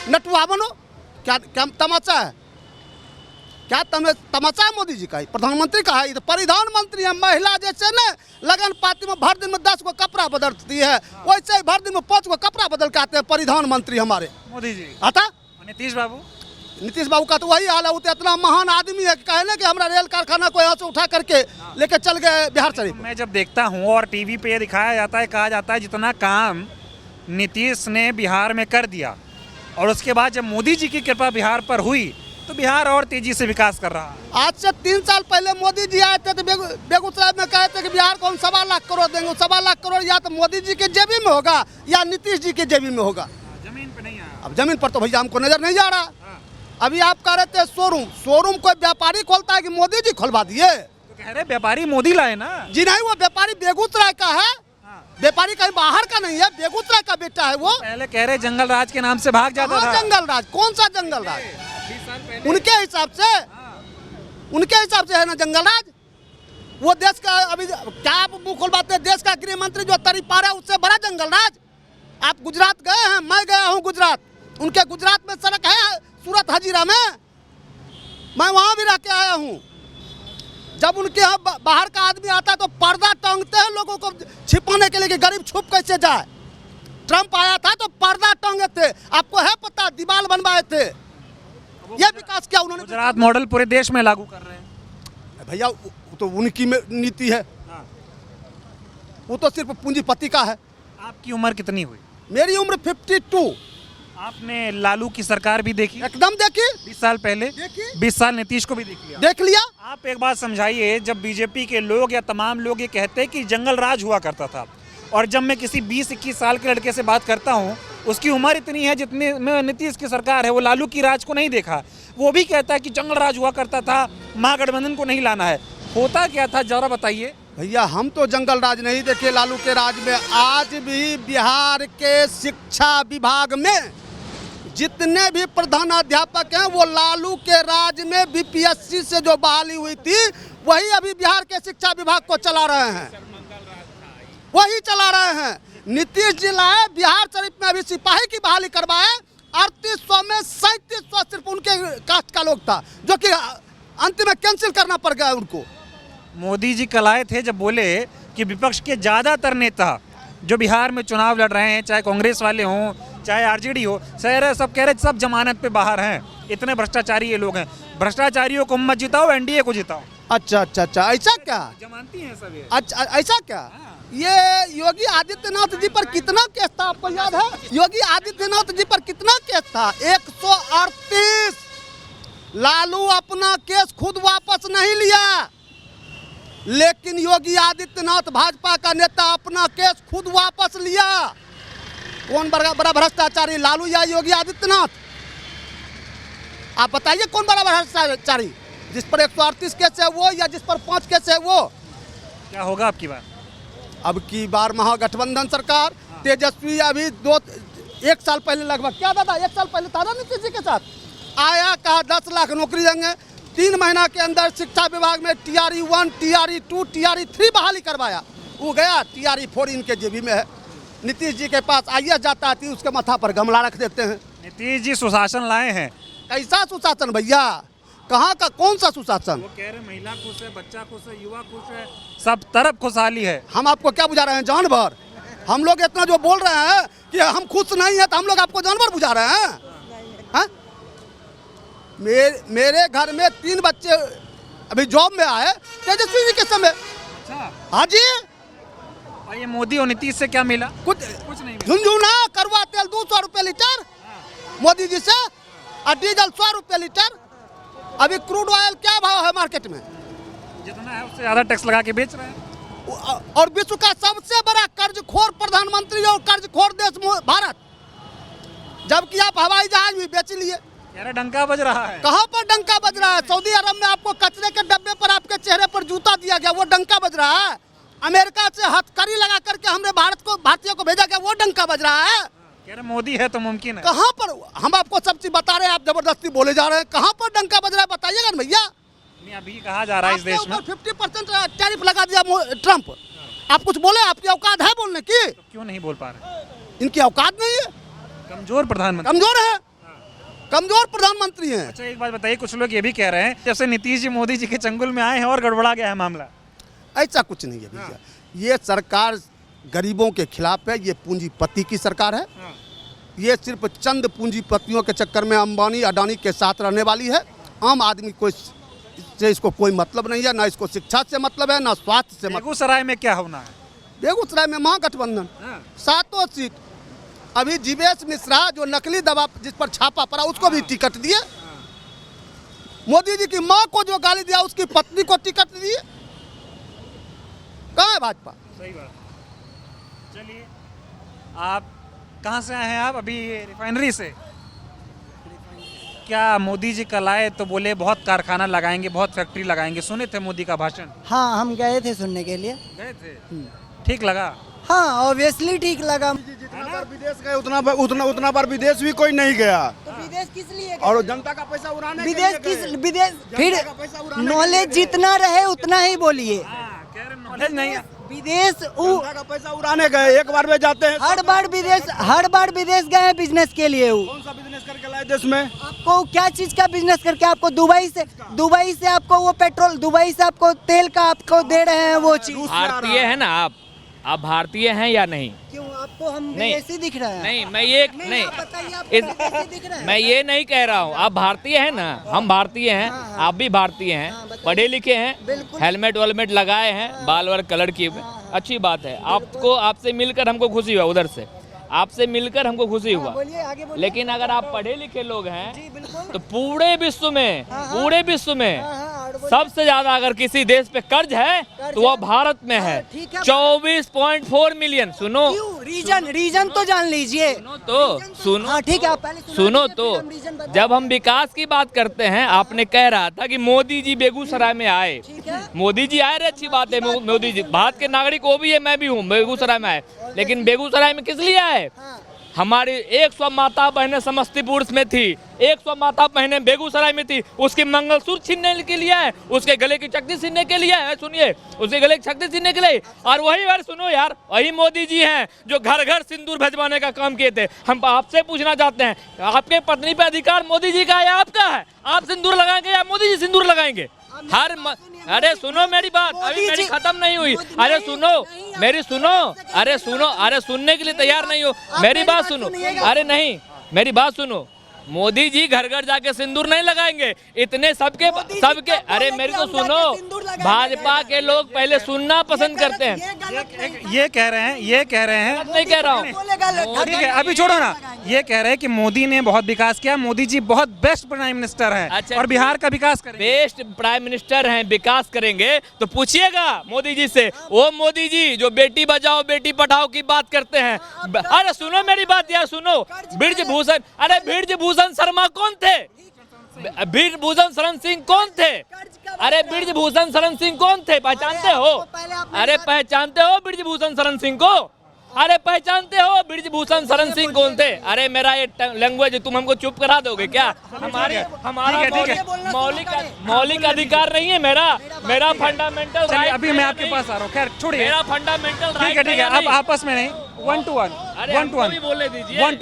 [SPEAKER 4] नटुआ बनो। क्या क्या तमाचा है? क्या तमाचा है मोदी जी का? प्रधानमंत्री का है, ये तो प्रधानमंत्री है। महिला जैसे न लगन पाती में भर दिन में 10 को कपड़ा बदलती है, वैसे ही भर दिन में 5 को कपड़ा बदल के आते हैं प्रधानमंत्री हमारे।
[SPEAKER 6] मोदी जी
[SPEAKER 4] आता
[SPEAKER 6] नीतीश बाबू,
[SPEAKER 4] नीतीश बाबू का तो वही हाल है। वो तो इतना महान आदमी है कि कहे ना कि हमारा रेल कारखाना को यहाँ से उठा करके लेके चल गए बिहार शरीफ।
[SPEAKER 6] मैं जब देखता हूँ और टीवी पे ये दिखाया जाता है, कहा जाता है जितना काम नीतीश ने बिहार में कर दिया, और उसके बाद जब मोदी जी की कृपा बिहार पर हुई तो बिहार और तेजी से विकास कर रहा है।
[SPEAKER 4] आज से 3 साल पहले मोदी जी आए थे तो बेगूसराय में कहे थे कि बिहार को हम 1.25 लाख करोड़ देंगे। 1.25 लाख करोड़ या तो मोदी जी के जेबी में होगा या नीतीश जी के जेबी में होगा,
[SPEAKER 6] जमीन पे नहीं आया।
[SPEAKER 4] अब जमीन पर तो भैया हमको नजर नहीं आ रहा। अभी आप कह रहे थे शोरूम कोई व्यापारी खोलता है कि मोदी जी खोलवा दिए?
[SPEAKER 6] तो कह रहे व्यापारी मोदी लाए ना
[SPEAKER 4] जी। नहीं, वो व्यापारी बेगूसराय का है, व्यापारी कहीं बाहर का नहीं है, बेगूसराय का बेटा है वो।
[SPEAKER 6] पहले कह रहे जंगल राज के नाम से भाग जाता था।
[SPEAKER 4] जंगल राज? कौन सा जंगल राज? उनके हिसाब से है ना जंगल राज। वो देश का अभी क्या आप मुंह खुलवाते हैं? देश का गृह मंत्री जो तरीपार है उससे बड़ा जंगल राज। आप गुजरात गए हैं? मैं गया हूँ गुजरात। उनके गुजरात में सड़क है सूरत हजीरा में, मैं वहां भी रह के आया हूँ। जब उनके यहाँ बाहर का आदमी आता है तो पर्दा टांगते हैं लोगों को छिपाने के लिए कि गरीब छुप कैसे जाए। ट्रम्प आया था तो पर्दा टांगे थे, आपको है पता, दीवार बनवाए थे। ये विकास क्या उन्होंने?
[SPEAKER 6] गुजरात मॉडल पूरे देश में लागू कर रहे हैं
[SPEAKER 4] भैया, वो तो उनकी नीति है, वो तो सिर्फ पूंजीपति का है।
[SPEAKER 6] आपकी उम्र कितनी हुई?
[SPEAKER 4] मेरी उम्र 52।
[SPEAKER 6] आपने लालू की सरकार भी देखी?
[SPEAKER 4] एकदम देखी।
[SPEAKER 6] 20 साल पहले, 20 साल नीतीश को भी देख लिया। आप एक बात समझाइए, जब बीजेपी के लोग या तमाम लोग ये कहते हैं कि जंगल राज हुआ करता था, और जब मैं किसी 20-21 साल के लड़के से बात करता हूँ, उसकी उम्र इतनी है जितनी में नीतीश की सरकार है, वो लालू की राज को नहीं देखा, वो भी कहता है कि जंगल राज हुआ करता था, महागठबंधन को नहीं लाना है। होता क्या था जरा बताइए।
[SPEAKER 4] भैया हम तो जंगल राज नहीं देखे लालू के राज में। आज भी बिहार के शिक्षा विभाग में जितने भी प्रधानाध्यापक हैं वो लालू के राज में बीपीएससी से जो बहाली हुई थी वही अभी बिहार के शिक्षा विभाग को चला रहे हैं, वही चला रहे हैं। नीतीश जी लाए, बिहार शरीफ में अभी सिपाही की बहाली करवाए। 3800 में 3700 सिर्फ उनके कास्ट का लोग था, जो कि अंतिम में कैंसिल करना पड़ गया उनको।
[SPEAKER 6] मोदी जी कल आए थे जब बोले कि विपक्ष के ज़्यादातर नेता जो बिहार में चुनाव लड़ रहे हैं, चाहे कांग्रेस वाले हों चाहे आरजेडी हो, सब कह रहे सब जमानत पे बाहर हैं, इतने भ्रष्टाचारी ये लोग हैं। भ्रष्टाचारियों को मत जिताओ, एनडीए को जिताओ।
[SPEAKER 4] अच्छा, ऐसा क्या?
[SPEAKER 6] जमानती हैं सब ये।
[SPEAKER 4] अच्छा, ऐसा क्या? ये योगी आदित्यनाथ जी पर कितना केस था आपको याद है? योगी आदित्यनाथ जी पर कितना केस था? 138। लालू अपना केस खुद वापस नहीं लिया, लेकिन योगी आदित्यनाथ भाजपा का नेता अपना केस खुद वापस लिया। कौन बड़ा भ्रष्टाचारी, लालू या योगी आदित्यनाथ? आप बताइए कौन बड़ा भ्रष्टाचारी? जिस पर 138 केस है वो, या जिस पर 5 केस है वो?
[SPEAKER 6] क्या होगा आपकी बात?
[SPEAKER 4] अब की बार महागठबंधन सरकार, तेजस्वी अभी 1 साल पहले लगभग, क्या दादा 1 साल पहले था ना नीतीश जी के साथ, आया कहा 10 लाख नौकरी देंगे, 3 महीना के अंदर शिक्षा विभाग में TRE 1, TRE 2, TRE 3 बहाली करवाया। वो गया TRE 4 इनके जेबी में है। नीतीश जी के पास IAS जाता है, उसके माथा पर गमला रख देते हैं।
[SPEAKER 6] नीतीश जी सुशासन लाए हैं।
[SPEAKER 4] कैसा सुशासन भैया, कहाँ का कौन सा सुशासन?
[SPEAKER 6] वो कह रहे महिला खुश है, बच्चा खुश है, युवा खुश है, सब तरफ खुशहाली है।
[SPEAKER 4] हम आपको क्या बुझा रहे हैं, जानवर? हम लोग इतना जो बोल रहे हैं कि हम खुश नहीं है, तो हम लोग आपको जानवर बुझा रहे हैं? हाँ? मेरे घर में 3 बच्चे अभी जॉब में आए तेजस्वी जी के समय।
[SPEAKER 6] अच्छा,
[SPEAKER 4] हाँ जी।
[SPEAKER 6] और ये मोदी और नीतीश से क्या मिला?
[SPEAKER 4] कुछ
[SPEAKER 6] नहीं मिला।
[SPEAKER 4] झुंझुना कड़वा तेल 200 रुपये लीटर मोदी जी से, और डीजल 100 रुपये लीटर। अभी क्रूड ऑयल क्या भाव है मार्केट में?
[SPEAKER 6] जितना है उससे ज्यादा टैक्स लगा के बेच रहे हैं।
[SPEAKER 4] और विश्व का सबसे बड़ा कर्जखोर प्रधानमंत्री और कर्जखोर देश भारत, जबकि आप हवाई जहाज भी बेच लिए।
[SPEAKER 6] डंका बज रहा है।
[SPEAKER 4] कहाँ पर डंका बज रहा है? सऊदी अरब में आपको कचरे के डब्बे पर आपके चेहरे पर जूता दिया गया, वो डंका बज रहा है। अमेरिका से हथकड़ी लगा करके हमने भारतीयों को भेजा गया, वो डंका बज रहा है।
[SPEAKER 6] कह रहे मोदी है तो मुमकिन है।
[SPEAKER 4] कहाँ पर? हम आपको सब चीज बता रहे हैं, आप जबरदस्ती बोले जा रहे हैं। कहाँ पर डंका बज रहा है बताइएगा ना भैया।
[SPEAKER 6] अभी कहा जा रहा है इस देश में
[SPEAKER 4] 50% टैरिफ लगा दिया ट्रम्प। आप कुछ बोले? आपकी औकात है बोलने की?
[SPEAKER 6] तो क्यों नहीं बोल पा रहे?
[SPEAKER 4] इनकी औकात नहीं है,
[SPEAKER 6] कमजोर प्रधानमंत्री,
[SPEAKER 4] कमजोर है, कमजोर प्रधानमंत्री हैं।
[SPEAKER 6] अच्छा एक बात बताइए, कुछ लोग ये भी कह रहे हैं जब से नीतीश जी मोदी जी के चंगुल में आए हैं और गड़बड़ा गया है मामला।
[SPEAKER 4] ऐसा कुछ नहीं है भैया, ये सरकार गरीबों के खिलाफ है, ये पूंजीपति की सरकार है। ये सिर्फ चंद पूंजीपतियों के चक्कर में अंबानी अडानी के साथ रहने वाली है। आम आदमी को से इसको कोई मतलब नहीं है, ना इसको शिक्षा से मतलब है, ना स्वास्थ्य से मतलब।
[SPEAKER 6] बेगूसराय में क्या होना है?
[SPEAKER 4] बेगूसराय में महागठबंधन 7 सीट। अभी जीवेश मिश्रा जो नकली दवा जिस पर छापा पड़ा उसको भी टिकट दिए। मोदी जी की मां को जो गाली दिया उसकी पत्नी को टिकट दिए। कहाँ है भाजपा?
[SPEAKER 6] सही बात। चलिए, आप कहाँ से आए हैं? आप अभी रिफाइनरी से। क्या मोदी जी कल आए तो बोले बहुत कारखाना लगाएंगे, बहुत फैक्ट्री लगाएंगे, सुने थे मोदी का भाषण?
[SPEAKER 8] हाँ, हम गए थे सुनने के लिए।
[SPEAKER 6] गए थे? ठीक लगा?
[SPEAKER 8] हाँ, ऑब्वियसली ठीक लगा।
[SPEAKER 9] जितना बार विदेश गए उतना बार विदेश भी कोई नहीं गया।
[SPEAKER 8] तो विदेश किस लिए गए?
[SPEAKER 9] और जनता का पैसा उड़ाने के
[SPEAKER 8] विदेश
[SPEAKER 9] लिए
[SPEAKER 8] किस
[SPEAKER 9] गए।
[SPEAKER 8] विदेश? फिर नॉलेज जितना रहे उतना ही बोलिए।
[SPEAKER 6] नॉलेज नहीं है।
[SPEAKER 8] विदेश
[SPEAKER 9] जनता का पैसा उड़ाने गए, एक बार में जाते हैं।
[SPEAKER 8] हर बार विदेश गए हैं बिजनेस के लिए।
[SPEAKER 9] कौन सा बिजनेस करके लाए देश में?
[SPEAKER 8] आपको क्या चीज का बिजनेस करके? आपको दुबई से आपको वो पेट्रोल, दुबई से आपको तेल का आपको दे रहे हैं वो चीज।
[SPEAKER 1] भारतीय है ना आप भारतीय हैं या नहीं?
[SPEAKER 8] क्यों आपको हम
[SPEAKER 1] नहीं।
[SPEAKER 8] विदेशी दिख रहे हैं?
[SPEAKER 1] नहीं, मैं ये नहीं,
[SPEAKER 8] आप बताइए, आप विदेशी दिख रहे हैं?
[SPEAKER 1] मैं ये नहीं कह रहा हूँ। आप भारतीय हैं ना, हम भारतीय हैं, आप भी भारतीय हैं, पढ़े लिखे हैं,
[SPEAKER 8] बिल्कुल।
[SPEAKER 1] हेलमेट वेलमेट लगाए हैं, बाल वाल कलर किए हुए, अच्छी बात है। आपसे मिलकर हमको खुशी हुआ, उधर से आपसे मिलकर हमको खुशी हुआ।
[SPEAKER 8] बोलिए, आगे बोलिए।
[SPEAKER 1] लेकिन अगर आप पढ़े लिखे लोग
[SPEAKER 8] जी,
[SPEAKER 1] हैं
[SPEAKER 8] बिल्कुल।
[SPEAKER 1] तो पूरे विश्व में
[SPEAKER 8] हाँ,
[SPEAKER 1] सबसे ज्यादा अगर किसी देश पे कर्ज है तो वह भारत में है।
[SPEAKER 8] ठीक है।
[SPEAKER 1] 24.4 मिलियन। सुनो
[SPEAKER 8] क्यों? रीजन तो जान लीजिए।
[SPEAKER 1] सुनो
[SPEAKER 8] हाँ, ठीक है, आप पहले
[SPEAKER 1] सुनो
[SPEAKER 8] दीजिए,
[SPEAKER 1] तो
[SPEAKER 8] फिर हम रीजन बताएं।
[SPEAKER 1] जब हम विकास की बात करते हैं, आपने कह रहा था कि मोदी जी बेगूसराय में आए।
[SPEAKER 8] ठीक है।
[SPEAKER 1] मोदी जी आए, अच्छी बात है। मोदी जी भारत के नागरिक वो भी है, मैं भी हूँ, बेगूसराय में आए। लेकिन बेगूसराय में किस लिए आए? हमारी 100 माता बहनें समस्तीपुर में थी, 100 माता बहनें बेगूसराय में थी। उसके मंगलसूत्र छीनने के लिए है, उसके गले की चक्की छीनने के लिए है। सुनिए, उसके गले की चक्की छीनने के लिए। और वही यार सुनो यार, वही मोदी जी हैं जो घर घर सिंदूर भिजवाने का काम किए थे। हम आपसे पूछना चाहते हैं, आपके पत्नी पे अधिकार मोदी जी का है या आपका है? आप सिंदूर लगाएंगे या मोदी जी सिंदूर लगाएंगे? अरे सुनो मेरी बात, अभी मेरी खत्म नहीं हुई। अरे सुनो मेरी, सुनो, अरे सुनो, अरे सुनने के लिए तैयार नहीं हो। मेरी बात सुनो। अरे नहीं, मेरी बात सुनो। मोदी जी घर घर जाके सिंदूर नहीं लगाएंगे, इतने सबके। अरे मेरी तो सुनो, भाजपा के लोग पहले सुनना पसंद करते हैं।
[SPEAKER 6] ये कह रहे हैं
[SPEAKER 1] नहीं कह रहा हूँ।
[SPEAKER 6] ठीक है, अभी छोड़ो ना। ये कह रहे हैं कि मोदी ने बहुत विकास किया, मोदी जी बहुत बेस्ट प्राइम मिनिस्टर हैं।
[SPEAKER 1] अच्छा,
[SPEAKER 6] और बिहार का विकास करेंगे।
[SPEAKER 1] बेस्ट प्राइम मिनिस्टर हैं, विकास करेंगे तो पूछिएगा मोदी जी से। वो मोदी जी जो बेटी बचाओ बेटी पढ़ाओ की बात करते हैं। अरे सुनो मेरी बात यार, सुनो। ब्रिजभूषण, अरे ब्रिजभूषण शर्मा कौन थे? ब्रिजभूषण शरण सिंह कौन थे? अरे ब्रिजभूषण शरण सिंह कौन थे? पहचानते हो? अरे पहचानते हो ब्रिजभूषण शरण सिंह को? अरे पहचानते हो ब्रिजभूषण शरण सिंह कौन थे? अरे मेरा ये लैंग्वेज तुम हमको चुप करा दोगे क्या? हमारा मौलिक अधिकार नहीं है मेरा फंडामेंटल राइट।
[SPEAKER 6] अभी मैं आपके पास आ रहा हूँ, खैर छोड़िए,
[SPEAKER 1] मेरा फंडामेंटल राइट।
[SPEAKER 6] ठीक है, अब आपस में नहीं, वन टू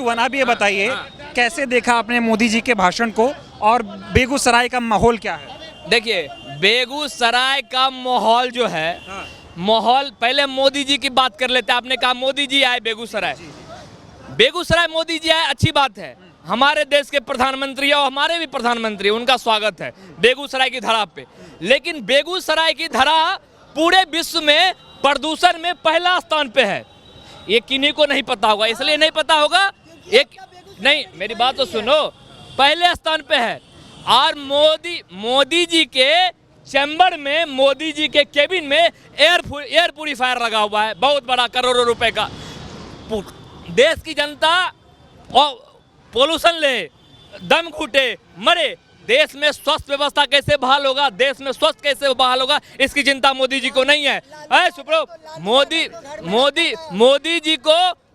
[SPEAKER 6] वन। अब ये बताइए कैसे देखा आपने मोदी जी के भाषण को और बेगूसराय का माहौल क्या है?
[SPEAKER 1] देखिए बेगूसराय का माहौल जो है, माहौल पहले मोदी जी की बात कर लेते हैं। आपने कहा मोदी जी आए बेगूसराय मोदी जी आए, अच्छी बात है। हमारे देश के प्रधानमंत्री और हमारे भी प्रधानमंत्री, उनका स्वागत है बेगूसराय की धरा पे। लेकिन बेगूसराय की धरा पूरे विश्व में प्रदूषण में पहला स्थान पे है। ये किन्हीं को नहीं पता होगा, इसलिए नहीं पता होगा, नहीं मेरी बात तो सुनो, पहले स्थान पे है। और मोदी जी के चैम्बर में, मोदी जी के केबिन में एयर प्यूरीफायर लगा हुआ है, बहुत बड़ा, करोड़ों रुपए का। देश की जनता पोल्यूशन ले, दम घुटे, मरे। देश में स्वास्थ्य व्यवस्था कैसे बहाल होगा, देश में स्वास्थ्य कैसे बहाल होगा, इसकी चिंता मोदी जी को नहीं है।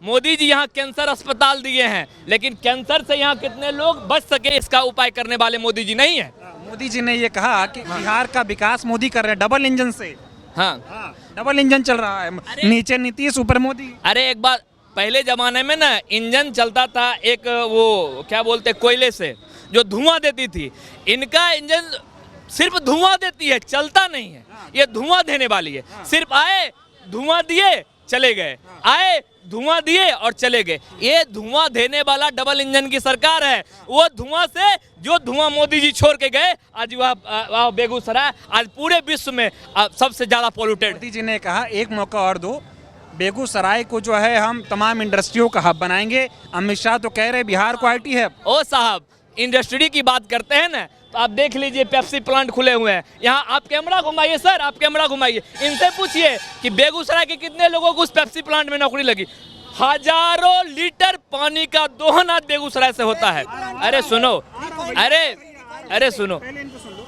[SPEAKER 1] मोदी जी यहाँ कैंसर अस्पताल दिए हैं, लेकिन कैंसर से यहाँ कितने लोग बच सके इसका उपाय करने वाले मोदी जी नहीं है।
[SPEAKER 6] मोदी जी ने ये कहा कि बिहार का विकास मोदी कर रहे हैं डबल इंजन से।
[SPEAKER 1] हाँ,
[SPEAKER 6] डबल इंजन चल रहा है, नीचे नीतीश ऊपर मोदी।
[SPEAKER 1] अरे एक बात, पहले जमाने में ना इंजन चलता था एक वो क्या बोलते कोयले से, जो धुआं देती थी। इनका इंजन सिर्फ धुआं देती है, चलता नहीं है। ये धुआं देने वाली है, सिर्फ आए धुआं दिए चले गए, आए धुआं दिए और चले गए। ये धुआं देने वाला डबल इंजन की सरकार है। वो धुआं से जो धुआं मोदी जी छोड़ के गए, आज वह बेगूसराय आज पूरे विश्व में सबसे ज्यादा पोल्यूटेड।
[SPEAKER 6] मोदी जी ने कहा एक मौका और दो, बेगूसराय को जो है हम तमाम इंडस्ट्रियों का हब बनाएंगे। अमित शाह तो कह रहे बिहार को IT हब।
[SPEAKER 1] ओ साहब, इंडस्ट्री की बात करते हैं ना, तो आप देख लीजिए पेप्सी प्लांट खुले हुए हैं। यहाँ आप कैमरा घुमाइए सर, आप कैमरा घुमाइए, इनसे पूछिए कि बेगूसराय के कितने लोगों को उस पेप्सी प्लांट में नौकरी लगी। हजारों लीटर पानी का दोहन आज बेगूसराय से होता है। अरे सुनो, अरे सुनो,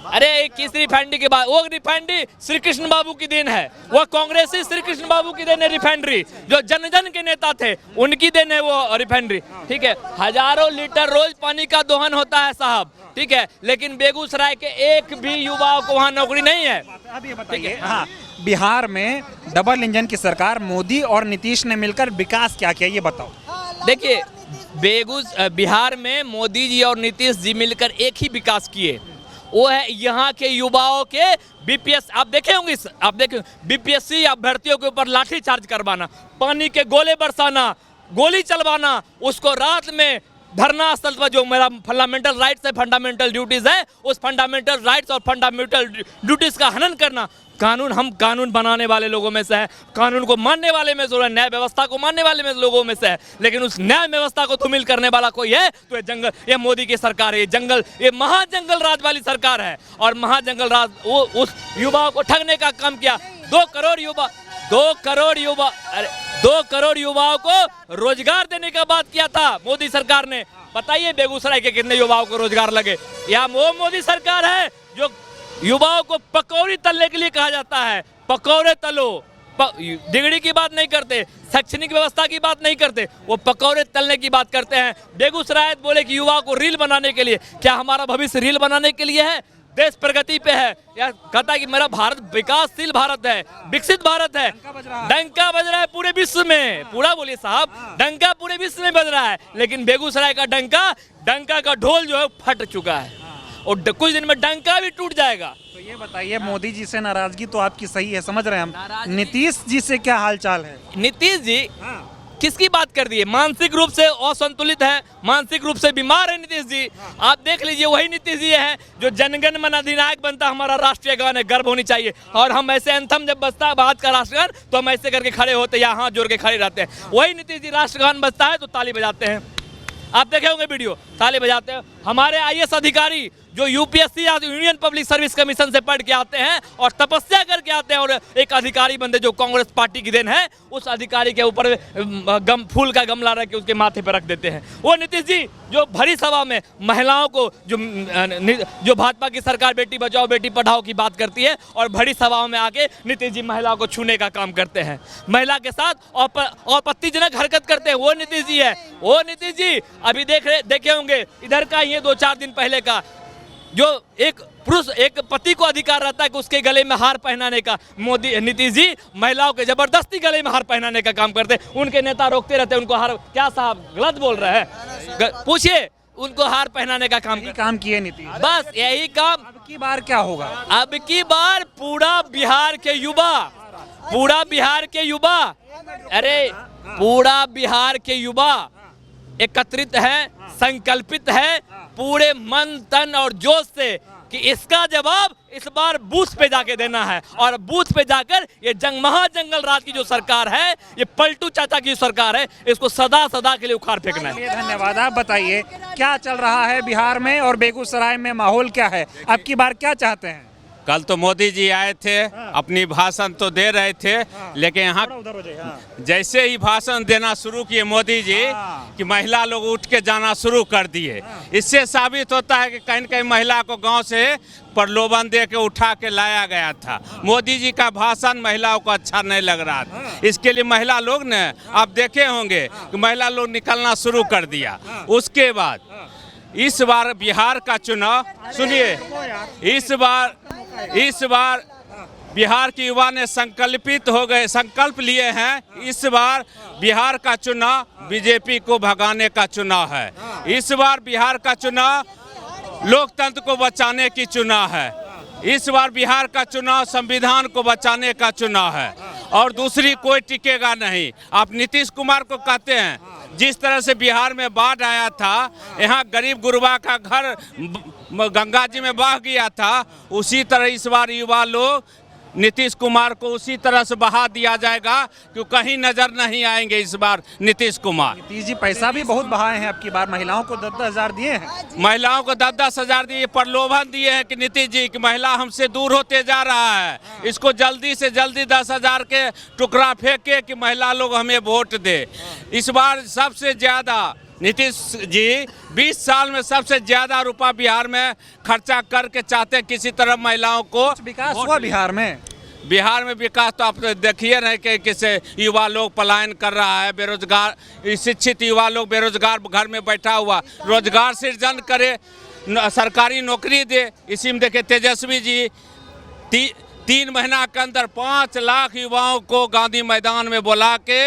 [SPEAKER 1] अरे किस रिफाइनरी के बाद, वो रिफाइनरी श्री कृष्ण बाबू की देन है, वो कांग्रेसी श्री कृष्ण बाबू की देन है रिफाइनरी, जो जन जन के नेता थे उनकी देन है वो रिफाइनरी। ठीक है, हजारों लीटर रोज पानी का दोहन होता है साहब, ठीक है, लेकिन बेगूसराय के एक भी युवाओं को वहाँ नौकरी नहीं है।
[SPEAKER 6] अब ये बताइए, हाँ, बिहार में डबल इंजन की सरकार मोदी और नीतीश ने मिलकर विकास क्या किया, ये बताओ।
[SPEAKER 1] देखिए बिहार में मोदी जी और नीतीश जी मिलकर एक ही विकास किए, वो है यहाँ के युवाओं के BPS, आप देखे होंगे, आप देखे BPSC अभ्यर्थियों के ऊपर लाठी चार्ज करवाना, पानी के गोले बरसाना, गोली चलवाना, उसको रात में धरना स्थल पर, जो मेरा फंडामेंटल राइट्स है, फंडामेंटल ड्यूटीज है, उस फंडामेंटल राइट्स और फंडामेंटल ड्यूटीज का हनन करना। हम कानून बनाने वाले लोगों में से है, कानून को मानने वाले में से, न्याय व्यवस्था को मानने वाले में लोगों में से है, लेकिन उस न्याय व्यवस्था को धूमिल करने वाला कोई है तो ये जंगल, ये मोदी की सरकार है, ये महाजंगल राज वाली सरकार है। और महाजंगल राज वो उस युवाओं को ठगने का काम किया। 2 करोड़ युवाओं को रोजगार देने का बात किया था मोदी सरकार ने। बताइए बेगूसराय के कितने युवाओं को रोजगार लगे? यह वो मोदी सरकार है जो युवाओं को पकौड़ी तलने के लिए कहा जाता है, पकौड़े तलो, डिग्री की बात नहीं करते, शैक्षणिक व्यवस्था की बात नहीं करते, वो पकौड़े तलने की बात करते हैं। बेगूसराय बोले कि युवाओं को रील बनाने के लिए, क्या हमारा भविष्य रील बनाने के लिए है? देश प्रगति पे है या कहता है कि मेरा भारत विकासशील भारत है, विकसित भारत है। डंका बज रहा है पूरे विश्व में, पूरा बोलिए साहब, डंका पूरे विश्व में बज रहा है, लेकिन बेगूसराय का डंका का ढोल जो है फट चुका है और कुछ दिन में डंका भी टूट जाएगा।
[SPEAKER 6] तो ये बताइए, मोदी जी से नाराजगी तो आपकी सही है, समझ रहे हैं हम, नीतीश जी से क्या हालचाल है?
[SPEAKER 1] नीतीश जी किसकी बात कर दी है? मानसिक रूप से असंतुलित है, मानसिक रूप से बीमार है नीतीश जी। आप देख लीजिए, वही नीतीश जी हैं जो जनगण मन अधिनायक बनता हमारा राष्ट्रीय गान है, गर्व होनी चाहिए। और हम ऐसे एंथम जब बजता है भारत का राष्ट्रगान तो हम ऐसे करके खड़े होते हैं, यहाँ हाथ जोड़ के खड़े रहते हैं। वही नीतीश जी राष्ट्रगान बजता है तो ताली बजाते हैं। आप देखे होंगे वीडियो, ताली बजाते हैं। हमारे आईएएस अधिकारी जो यूपीएससी या यूनियन पब्लिक सर्विस कमीशन से पढ़ के आते हैं और तपस्या करके आते हैं और एक अधिकारी बनते, जो कांग्रेस पार्टी की देन है, उस अधिकारी के ऊपर फूल का गमला रख के उसके माथे पर रख देते हैं। वो नीतीश जी जो भरी सभा में महिलाओं को जो भाजपा की सरकार बेटी बचाओ बेटी पढ़ाओ की बात करती है और भरी सभाओं में आके नीतीश जी महिलाओं को छूने का काम करते हैं, महिला के साथ आपत्तिजनक हरकत करते हैं, वो नीतीश जी है। वो नीतीश जी अभी देखे होंगे इधर का ये 2-4 दिन पहले का, जो एक पुरुष एक पति को अधिकार रहता है कि उसके गले में हार पहनाने का, नीतीश जी महिलाओं के जबरदस्ती गले में हार पहनाने का काम करते हैं। उनके नेता रोकते रहते हैं उनको हार, क्या साहब गलत बोल रहे हैं, पूछिए, उनको हार पहनाने का काम
[SPEAKER 6] किए नीतीश,
[SPEAKER 1] बस यही काम।
[SPEAKER 6] अब की बार क्या होगा?
[SPEAKER 1] अब की बार पूरा बिहार के युवा, अरे पूरा बिहार के युवा एकत्रित है, संकल्पित है पूरे मन तन और जोश से कि इसका जवाब इस बार बूथ पे जाके देना है और बूथ पे जाकर ये महाजंगल राज की जो सरकार है, ये पलटू चाचा की सरकार है, इसको सदा सदा के लिए उखाड़ फेंकना है।
[SPEAKER 6] धन्यवाद। आप बताइए क्या चल रहा है बिहार में और बेगूसराय में, माहौल क्या है? अब की बार क्या चाहते हैं?
[SPEAKER 5] कल तो मोदी जी आए थे, अपनी भाषण तो दे रहे थे, लेकिन यहाँ जैसे ही भाषण देना शुरू किए मोदी जी कि महिला लोग उठ के जाना शुरू कर दिए। इससे साबित होता है कि कहीं न कहीं महिला को गांव से प्रलोभन दे के उठा के लाया गया था। मोदी जी का भाषण महिलाओं को अच्छा नहीं लग रहा था, इसके लिए महिला लोग ने, आप देखे होंगे कि महिला लोग निकलना शुरू कर दिया। उसके बाद इस बार बिहार का चुनाव सुनिए, इस बार बिहार के युवा ने संकल्प लिए हैं। इस बार बिहार का चुनाव बीजेपी को भगाने का चुनाव है। इस बार बिहार का चुनाव लोकतंत्र को बचाने की चुनाव है। इस बार बिहार का चुनाव संविधान को बचाने का चुनाव है और दूसरी कोई टिकेगा नहीं। आप नीतीश कुमार को कहते हैं, जिस तरह से बिहार में बाढ़ आया था, यहाँ गरीब गुरबा का घर गंगा जी में बह गया था, उसी तरह इस बार युवा लोग नीतीश कुमार को उसी तरह से बहा दिया जाएगा कि कहीं नजर नहीं आएंगे इस बार नीतीश कुमार।
[SPEAKER 6] नीतीश जी पैसा भी बहुत बहाए हैं, अब की बार महिलाओं को 10-10 हज़ार दिए हैं।
[SPEAKER 5] महिलाओं को 10-10 हज़ार दिए, प्रलोभन दिए हैं कि नीतीश जी की महिला हमसे दूर होते जा रहा है, इसको जल्दी से जल्दी 10 हज़ार के टुकड़ा फेंके कि महिला लोग हमें वोट दे। इस बार सबसे ज़्यादा नीतीश जी 20 साल में सबसे ज़्यादा रुपया बिहार में खर्चा करके चाहते हैं किसी तरह महिलाओं को
[SPEAKER 6] विकास हुआ बिहार में।
[SPEAKER 5] बिहार में विकास तो आप देखिए नहीं कि किसे युवा लोग पलायन कर रहा है, बेरोजगार शिक्षित युवा लोग बेरोजगार घर में बैठा हुआ, रोजगार सृजन करे, सरकारी नौकरी दे। इसी में देखे तेजस्वी जी 3 महीना के अंदर 5 लाख युवाओं को गांधी मैदान में बुला के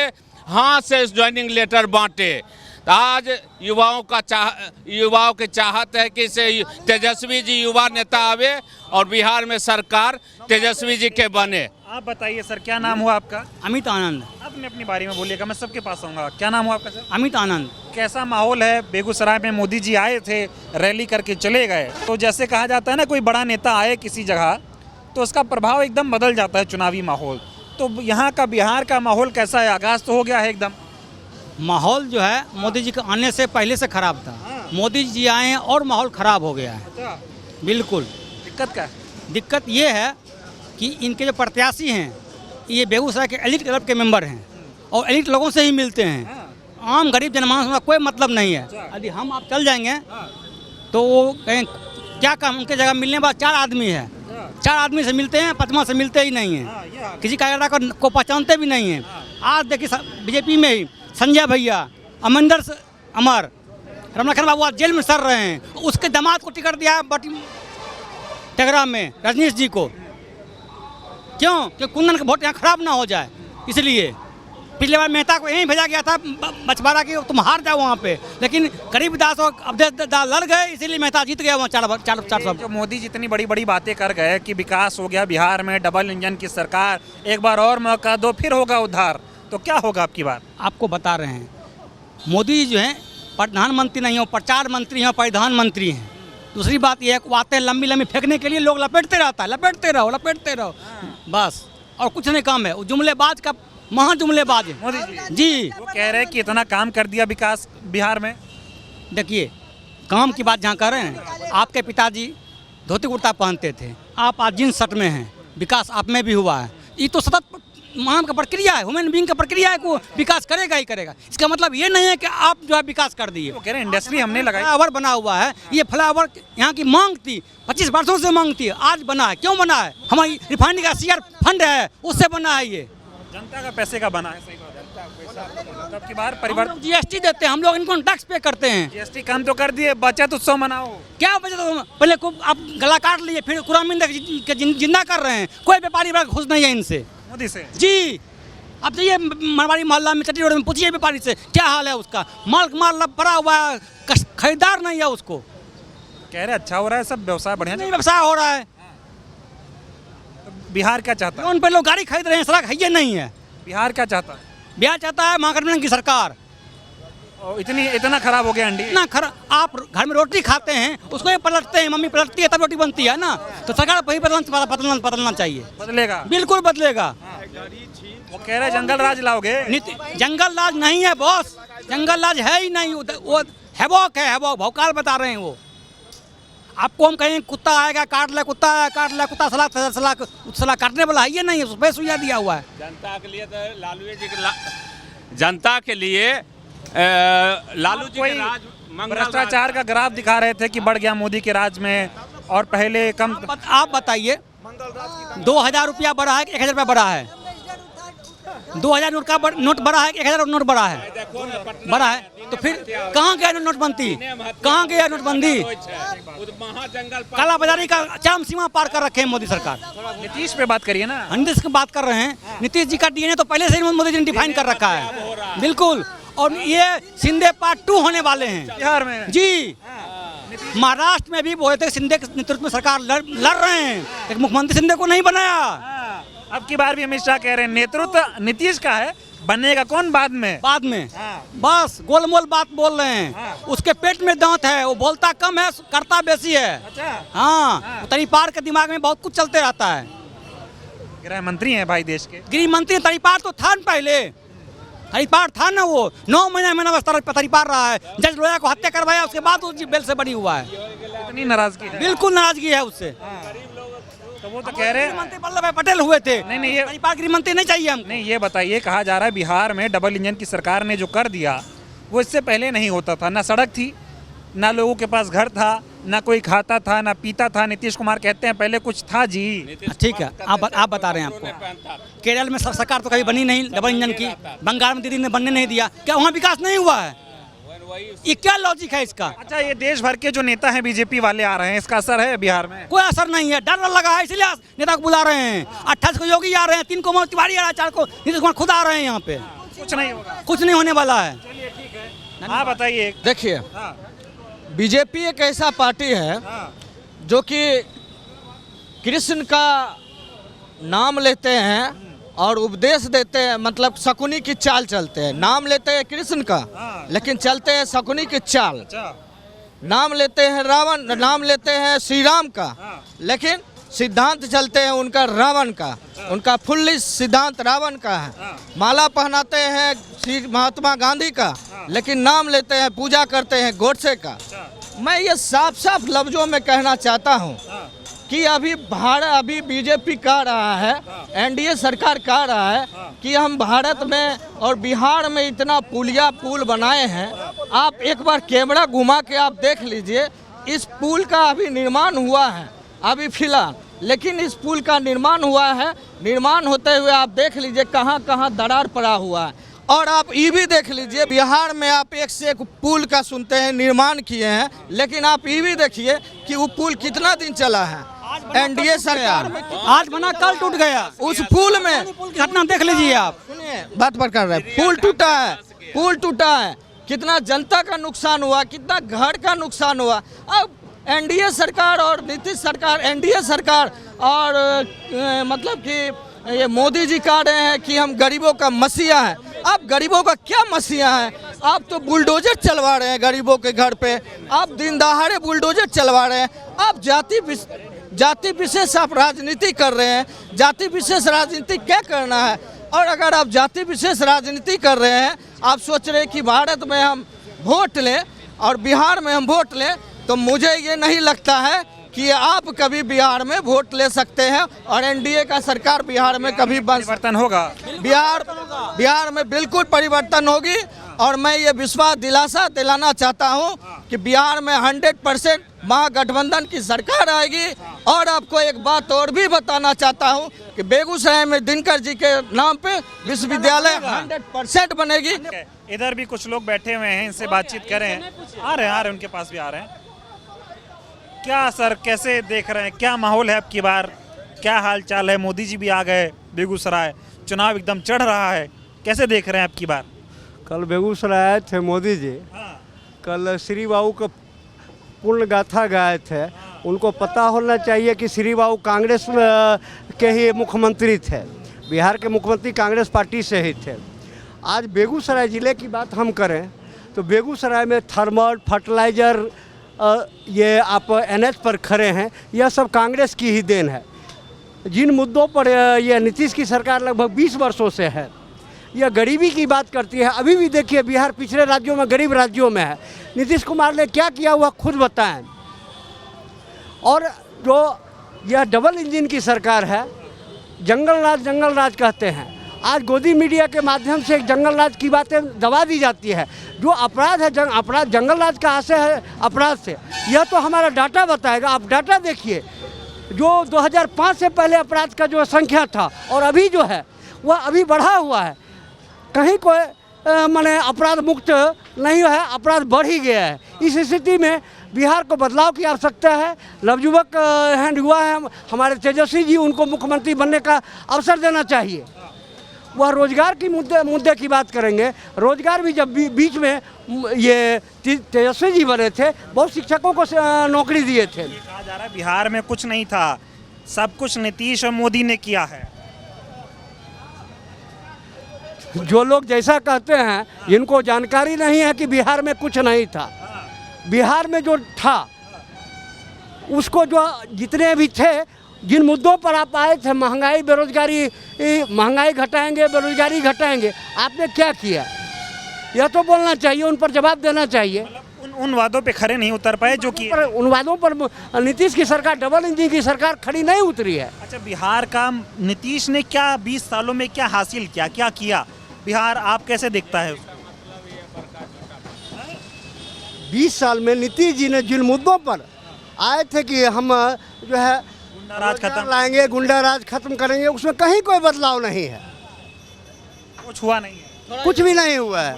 [SPEAKER 5] हाथ से ज्वाइनिंग लेटर बांटे। आज युवाओं की चाहत है कि से तेजस्वी जी युवा नेता आवे और बिहार में सरकार तेजस्वी जी के बने।
[SPEAKER 6] आप बताइए सर, क्या नाम हुआ आपका?
[SPEAKER 2] अमित आनंद।
[SPEAKER 6] अपने अपनी बारे में बोलिएगा, मैं सबके पास आऊँगा। क्या नाम हुआ आपका सर?
[SPEAKER 2] अमित आनंद।
[SPEAKER 6] कैसा माहौल है? बेगूसराय में मोदी जी आए थे, रैली करके चले गए, तो जैसे कहा जाता है ना, कोई बड़ा नेता आए किसी जगह तो उसका प्रभाव एकदम बदल जाता है चुनावी माहौल। तो यहाँ का बिहार का माहौल कैसा है? आगाज तो हो गया है एकदम।
[SPEAKER 2] माहौल जो है मोदी जी के आने से पहले से खराब था, मोदी जी आए हैं और माहौल खराब हो गया है। बिल्कुल।
[SPEAKER 6] दिक्कत क्या है?
[SPEAKER 2] दिक्कत ये है कि इनके जो प्रत्याशी हैं ये बेगूसराय के एलिट क्लब के मेंबर हैं और एलिट लोगों से ही मिलते हैं। आम गरीब जनमानस का कोई मतलब नहीं है। यदि हम आप चल जाएंगे तो वो क्या काम, उनके जगह मिलने बाद 4 आदमी है, 4 आदमी से मिलते हैं, 5वां से मिलते ही नहीं है, किसी कार्यकर्ता को पहचानते भी नहीं है। आज देखिए बीजेपी में ही संजय भैया, अमरिंदर अमर, रमनाथन बाबू जेल में सड़ रहे हैं, उसके दामाद को टिकट दिया है टेगरा में रजनीश जी को। क्यों? कि कुंदन का वोट यहाँ खराब ना हो जाए, इसलिए। पिछले बार मेहता को यहीं भेजा गया था बछवाड़ा की, तुम हार जाओ वहाँ पे, लेकिन गरीब दास और अवधेश दास लड़ गए, इसीलिए मेहता जीत गया वहाँ 400।
[SPEAKER 6] जो मोदी जी इतनी बड़ी बड़ी बातें कर गए कि विकास हो गया बिहार में, डबल इंजन की सरकार, एक बार और मौका दो फिर होगा उद्धार, तो क्या होगा आपकी बात?
[SPEAKER 2] आपको बता रहे हैं, मोदी जी जो हैं प्रधानमंत्री नहीं हो, प्रचार मंत्री हैं, प्रधानमंत्री हैं। दूसरी बात यह है कि आते हैं लंबी लंबी फेंकने के लिए, लोग लपेटते रहता है, लपेटते रहो बस, और कुछ नहीं काम है। वो जुमलेबाज का महाजुमलेबाज है
[SPEAKER 6] मोदी
[SPEAKER 2] जी।
[SPEAKER 6] वो कह रहे हैं कि इतना काम कर दिया विकास बिहार में।
[SPEAKER 2] देखिए काम की बात जहाँ कर रहे हैं, आपके पिताजी धोती कुर्ता पहनते थे, आप आज जींस शर्ट में हैं, विकास आप में भी हुआ है। ये तो सतत मानव का प्रक्रिया है, ह्यूमन बीइंग का प्रक्रिया है, को विकास करेगा ही करेगा। इसका मतलब ये नहीं है कि आप जो है विकास कर दिए।
[SPEAKER 6] वो कह रहे हैं इंडस्ट्री हमने लगाई,
[SPEAKER 2] फ्लाईओवर बना हुआ है, ये फ्लाईओवर यहाँ की मांग थी, 25 वर्षों से मांग थी, आज बना है। क्यों बना है? हमारी रिफाइनरी का शेयर फंड है, उससे बना है। ये
[SPEAKER 6] जनता का पैसे का बना है। सही बात है। तब की बार परिवार
[SPEAKER 2] जीएसटी देते हैं, हम लोग इनको टैक्स पे करते हैं।
[SPEAKER 6] जीएसटी कम तो कर दिए, बचत उत्सव मनाओ।
[SPEAKER 2] क्या वजह तो पहले को आप गला काट लिए, फिर कुरामिंदा जिंदा कर रहे हैं। कोई व्यापारी बड़ा खुश नहीं है इनसे,
[SPEAKER 6] मोदी से
[SPEAKER 2] जी। अब जाइए मरवाड़ी मोहल्ला में, चट्टी रोड में, पूछिए व्यापारी से क्या हाल है उसका। माल भरा हुआ है, खरीदार नहीं है उसको।
[SPEAKER 6] कह रहे अच्छा हो रहा है सब, व्यवसाय बढ़िया
[SPEAKER 2] नहीं व्यवसाय हो रहा है।
[SPEAKER 6] बिहार क्या चाहता है?
[SPEAKER 2] लोन पे लोग गाड़ी खरीद रहे हैं, सड़क है ये नहीं है।
[SPEAKER 6] बिहार क्या चाहता है?
[SPEAKER 2] बिहार चाहता है महागठबंधन की सरकार।
[SPEAKER 6] और इतना खराब हो गया अंडी।
[SPEAKER 2] इतना खराब, आप घर में रोटी खाते हैं, उसको ये पलटते हैं, मम्मी पलटती है तब रोटी बनती है ना। तो सरकार वही बदलना चाहिए।
[SPEAKER 6] बदलेगा,
[SPEAKER 2] बिल्कुल बदलेगा।
[SPEAKER 6] वो कह रहे जंगल राज लाओगे।
[SPEAKER 2] जंगल राज नहीं है बॉस, जंगल राज है ही नहीं। वो हैवॉक है, हैवॉक भौकाल बता रहे हैं वो। आपको हम कहें कुत्ता आएगा काट ले, कुत्ता आएगा काट ले, कुत्ता सलाह काटने वाला है ये नहीं, उस पर सुइया दिया हुआ है।
[SPEAKER 5] जनता के लिए तो लालू जी जनता के लिए लालू जी के राज
[SPEAKER 6] भ्रष्टाचार का ग्राफ दिखा रहे थे कि बढ़ गया मोदी के राज में, और पहले कम।
[SPEAKER 2] आप बताइए, 2000 रुपया बढ़ा है कि 1000 रुपया बढ़ा है? 2000 नोट बढ़ा है कि 1000 नोट बढ़ा है? बढ़ा है। तो फिर कहाँ गया नोटबंदी? कहाँ गया नोटबंदी? कालाबाजारी का चरम सीमा पार कर रखे हैं मोदी सरकार।
[SPEAKER 6] नीतीश पे बात करिए ना।
[SPEAKER 2] नीतीश की बात कर रहे हैं। नीतीश जी का डीएनए तो पहले से ही मोदी जी ने डिफाइन कर रखा है, बिल्कुल। और ये शिंदे पार्ट 2 होने वाले हैं
[SPEAKER 6] बिहार में
[SPEAKER 2] जी। महाराष्ट्र में भी बोले थे शिंदे के नेतृत्व में सरकार लड़ रहे हैं, लेकिन मुख्यमंत्री शिंदे को नहीं बनाया।
[SPEAKER 6] अब की बार भी अमित शाह कह रहे हैं नेतृत्व नीतीश का है, बनेगा कौन बाद में? बस गोलमोल बात बोल रहे हैं। उसके पेट में दांत है, वो बोलता कम है, करता बेसी है। हाँ, तरीपार के दिमाग में बहुत कुछ चलते रहता है। गृह मंत्री हैं भाई देश के।
[SPEAKER 2] गृह मंत्री तरीपार तो था पहले, तरीपार था ना वो। 9 महीना बस तरीपार रहा है। जज लोया को हत्या करवाया, उसके बाद वो बेल से बनी हुआ है।
[SPEAKER 6] इतनी नाराजगी है?
[SPEAKER 2] बिल्कुल नाराजगी है उससे।
[SPEAKER 6] तो वो तो कह रहे हैं
[SPEAKER 2] मंत्री वल्लभ भाई पटेल हुए थे।
[SPEAKER 6] नहीं ये
[SPEAKER 2] गृह मंत्री नहीं चाहिए हमको।
[SPEAKER 6] नहीं, ये बताइए, कहा जा रहा है बिहार में डबल इंजन की सरकार ने जो कर दिया वो इससे पहले नहीं होता था। ना सड़क थी, ना लोगों के पास घर था, ना कोई खाता था, ना पीता था। नीतीश कुमार कहते हैं पहले कुछ था जी।
[SPEAKER 2] ठीक है, आप बता रहे हैं आपको। केरल में सरकार तो कभी बनी नहीं डबल इंजन की, बंगाल में दीदी ने बनने नहीं दिया। क्या वहाँ विकास नहीं हुआ है? ये क्या लॉजिक है इसका?
[SPEAKER 6] अच्छा, ये देश भर के जो नेता हैं बीजेपी वाले आ रहे हैं, इसका असर है बिहार में?
[SPEAKER 2] कोई असर नहीं है, डर लगा है, इसलिए नेता को बुला रहे हैं। 28 को योगी आ रहे हैं, 3 को मनोज तिवारी आ रहा है, 4 को नीतीश कुमार खुद आ रहे हैं यहाँ पे।
[SPEAKER 6] कुछ नहीं होगा,
[SPEAKER 2] कुछ नहीं होने वाला है।
[SPEAKER 6] चलिए ठीक है। हाँ बताइए।
[SPEAKER 3] देखिए, बीजेपी एक ऐसा पार्टी है जो कि कृष्ण का नाम लेते हैं और उपदेश देते हैं, मतलब शकुनी की चाल चलते हैं। नाम लेते हैं कृष्ण का, लेकिन चलते हैं शकुनी की चाल। नाम लेते हैं रावण, नाम लेते हैं श्री राम का, लेकिन सिद्धांत चलते हैं उनका रावण का। उनका फुल्ली सिद्धांत रावण का है। माला पहनाते हैं श्री महात्मा गांधी का, लेकिन नाम लेते हैं, पूजा करते हैं गोडसे का। मैं ये साफ साफ लफ्जों में कहना चाहता हूँ कि अभी बीजेपी कह रहा है, एनडीए सरकार कह रहा है कि हम भारत में और बिहार में इतना पुल बनाए हैं। आप एक बार कैमरा घुमा के आप देख लीजिए, इस पुल का अभी निर्माण हुआ है अभी फिलहाल, लेकिन इस पुल का निर्माण हुआ है, निर्माण होते हुए आप देख लीजिए कहाँ कहाँ दरार पड़ा हुआ है। और आप ये भी देख लीजिए, बिहार में आप एक से एक पुल का सुनते हैं निर्माण किए हैं, लेकिन आप ये भी देखिए कि वो पुल कितना दिन चला है। एनडीए सरकार
[SPEAKER 2] आज बना कल टूट गया।
[SPEAKER 3] उस पुल में
[SPEAKER 2] पुल की घटना देख लीजिए आप।
[SPEAKER 3] सुनिए, बात पर कर रहे हैं। पुल टूटा है, कितना जनता का नुकसान हुआ, कितना घर का नुकसान हुआ। अब एनडीए सरकार और नीतीश सरकार, एनडीए सरकार और मतलब कि ये मोदी जी कह रहे हैं कि हम गरीबों का मसीहा है। आप गरीबों का क्या मसीहा है? आप तो बुलडोजर चलवा रहे हैं गरीबों के घर पे, आप दिन दहाड़े बुलडोजर चलवा रहे हैं। आप जाति विशेष आप राजनीति कर रहे हैं। जाति विशेष राजनीति क्या करना है? और अगर आप जाति विशेष राजनीति कर रहे हैं, आप सोच रहे हैं कि भारत में हम वोट लें, और बिहार में हम वोट लें, तो मुझे ये नहीं लगता है कि आप कभी बिहार में वोट ले सकते हैं और एनडीए का सरकार बिहार में कभी
[SPEAKER 6] परिवर्तन होगा।
[SPEAKER 3] बिहार में बिल्कुल परिवर्तन होगी। और मैं ये विश्वास दिलाना चाहता हूँ कि बिहार में 100% महागठबंधन की सरकार आएगी। और आपको एक बात और भी बताना चाहता हूँ कि बेगूसराय में दिनकर जी के नाम पे विश्वविद्यालय 100% बनेगी।
[SPEAKER 6] इधर भी कुछ लोग बैठे हुए हैं, इनसे बातचीत करें। आ रहे हैं उनके पास भी आ रहे हैं। क्या सर, कैसे देख रहे हैं, क्या माहौल है अब की बार, क्या हाल चाल है? मोदी जी भी आ गए बेगूसराय, चुनाव एकदम चढ़ रहा है, कैसे देख रहे हैं अब की बार?
[SPEAKER 7] कल बेगूसराय आए थे मोदी जी। कल श्री बाबू का पूर्ण गाथा गाए थे। उनको पता होना चाहिए कि श्री बाबू कांग्रेस के ही मुख्यमंत्री थे, बिहार के मुख्यमंत्री कांग्रेस पार्टी से ही थे। आज बेगूसराय ज़िले की बात हम करें तो बेगूसराय में थर्मल, फर्टिलाइज़र, ये आप एनएच पर खड़े हैं, यह सब कांग्रेस की ही देन है। जिन मुद्दों पर यह नीतीश की सरकार लगभग 20 वर्षों से है, यह गरीबी की बात करती है। अभी भी देखिए बिहार पिछड़े राज्यों में, गरीब राज्यों में है। नीतीश कुमार ने क्या किया हुआ खुद बताएं। और जो यह डबल इंजन की सरकार है, जंगल राज कहते हैं। आज गोदी मीडिया के माध्यम से जंगल राज की बातें दबा दी जाती है। जो अपराध है, अपराध जंगल राज का आशय है अपराध से, यह तो हमारा डाटा बताएगा। आप डाटा देखिए, जो 2005 से पहले अपराध का जो संख्या था और अभी जो है वह अभी बढ़ा हुआ है। कहीं कोई माने अपराध मुक्त नहीं है, अपराध बढ़ ही गया है। इस स्थिति में बिहार को बदलाव की आवश्यकता है। नवयुवक हैं, युवा हैं हमारे तेजस्वी जी, उनको मुख्यमंत्री बनने का अवसर देना चाहिए। वह रोजगार की मुद्दे की बात करेंगे। रोजगार भी जब बीच में ये तेजस्वी जी बने थे, बहुत शिक्षकों को नौकरी दिए थे।
[SPEAKER 6] कहा जा रहा है बिहार में कुछ नहीं था, सब कुछ नीतीश और मोदी ने किया है।
[SPEAKER 7] जो लोग जैसा कहते हैं, इनको जानकारी नहीं है कि बिहार में कुछ नहीं था। बिहार में जो था उसको, जो जितने भी थे, जिन मुद्दों पर आप आए थे, महंगाई, बेरोजगारी, महंगाई घटाएंगे, बेरोजगारी घटाएंगे, आपने क्या किया? यह तो बोलना चाहिए, उन पर जवाब देना चाहिए।
[SPEAKER 6] उन वादों पे खड़े नहीं उतर पाए जो कि
[SPEAKER 7] उन वादों पर नीतीश की सरकार, डबल इंजन की सरकार खड़ी नहीं उतरी है।
[SPEAKER 6] अच्छा, बिहार का नीतीश ने क्या 20 सालों में क्या हासिल किया, क्या किया बिहार, आप कैसे देखता है?
[SPEAKER 7] 20 साल में नीतीश जी ने जिन मुद्दों पर आए थे कि हम जो है
[SPEAKER 6] गुंडाराज खत्म
[SPEAKER 7] लाएंगे, गुंडाराज खत्म करेंगे, उसमें कहीं कोई बदलाव नहीं है।
[SPEAKER 6] कुछ हुआ नहीं है,
[SPEAKER 7] कुछ भी नहीं हुआ है।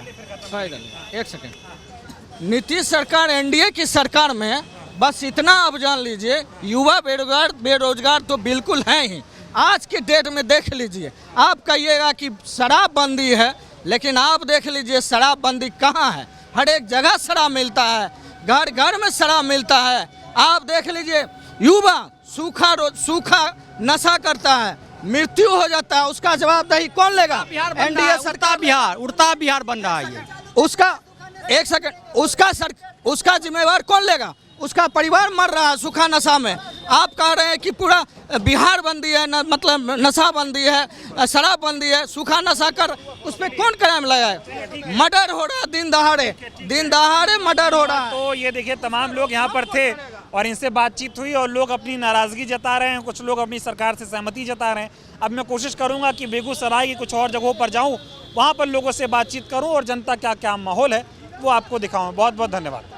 [SPEAKER 3] एक सेकंड, नीतीश सरकार एनडीए की सरकार में बस इतना आप जान लीजिए, युवा बेरोजगार तो बिल्कुल हैं ही। आज की डेट में देख लीजिए, आप कहिएगा कि शराबबंदी है, लेकिन आप देख लीजिए शराबबंदी कहाँ है। हर एक जगह शराब मिलता है, घर घर में शराब मिलता है। आप देख लीजिए, युवा सूखा नशा करता है, मृत्यु हो जाता है, उसका जवाबदेही कौन लेगा? एनडीए सरकार।
[SPEAKER 2] उड़ता बिहार बन रहा है।
[SPEAKER 3] उसका एक सेकंड, उसका जिम्मेवार कौन लेगा? उसका परिवार मर रहा है सूखा नशा में। आप कह रहे हैं कि पूरा बिहार बंदी है, मतलब नशा बंदी है, शराब बंदी है, सूखा नशा कर, उस पर कौन क्राइम लगाए? मर्डर हो रहा है, दिन दहाड़े मर्डर हो रहा है।
[SPEAKER 6] तो ये देखिए, तमाम लोग यहाँ पर थे और इनसे बातचीत हुई और लोग अपनी नाराज़गी जता रहे हैं, कुछ लोग अपनी सरकार से सहमति जता रहे हैं। अब मैं कोशिश करूँगा कि बेगूसराय की कुछ और जगहों पर जाऊँ, वहाँ पर लोगों से बातचीत करूँ और जनता क्या क्या माहौल है वो आपको दिखाऊँ। बहुत बहुत धन्यवाद।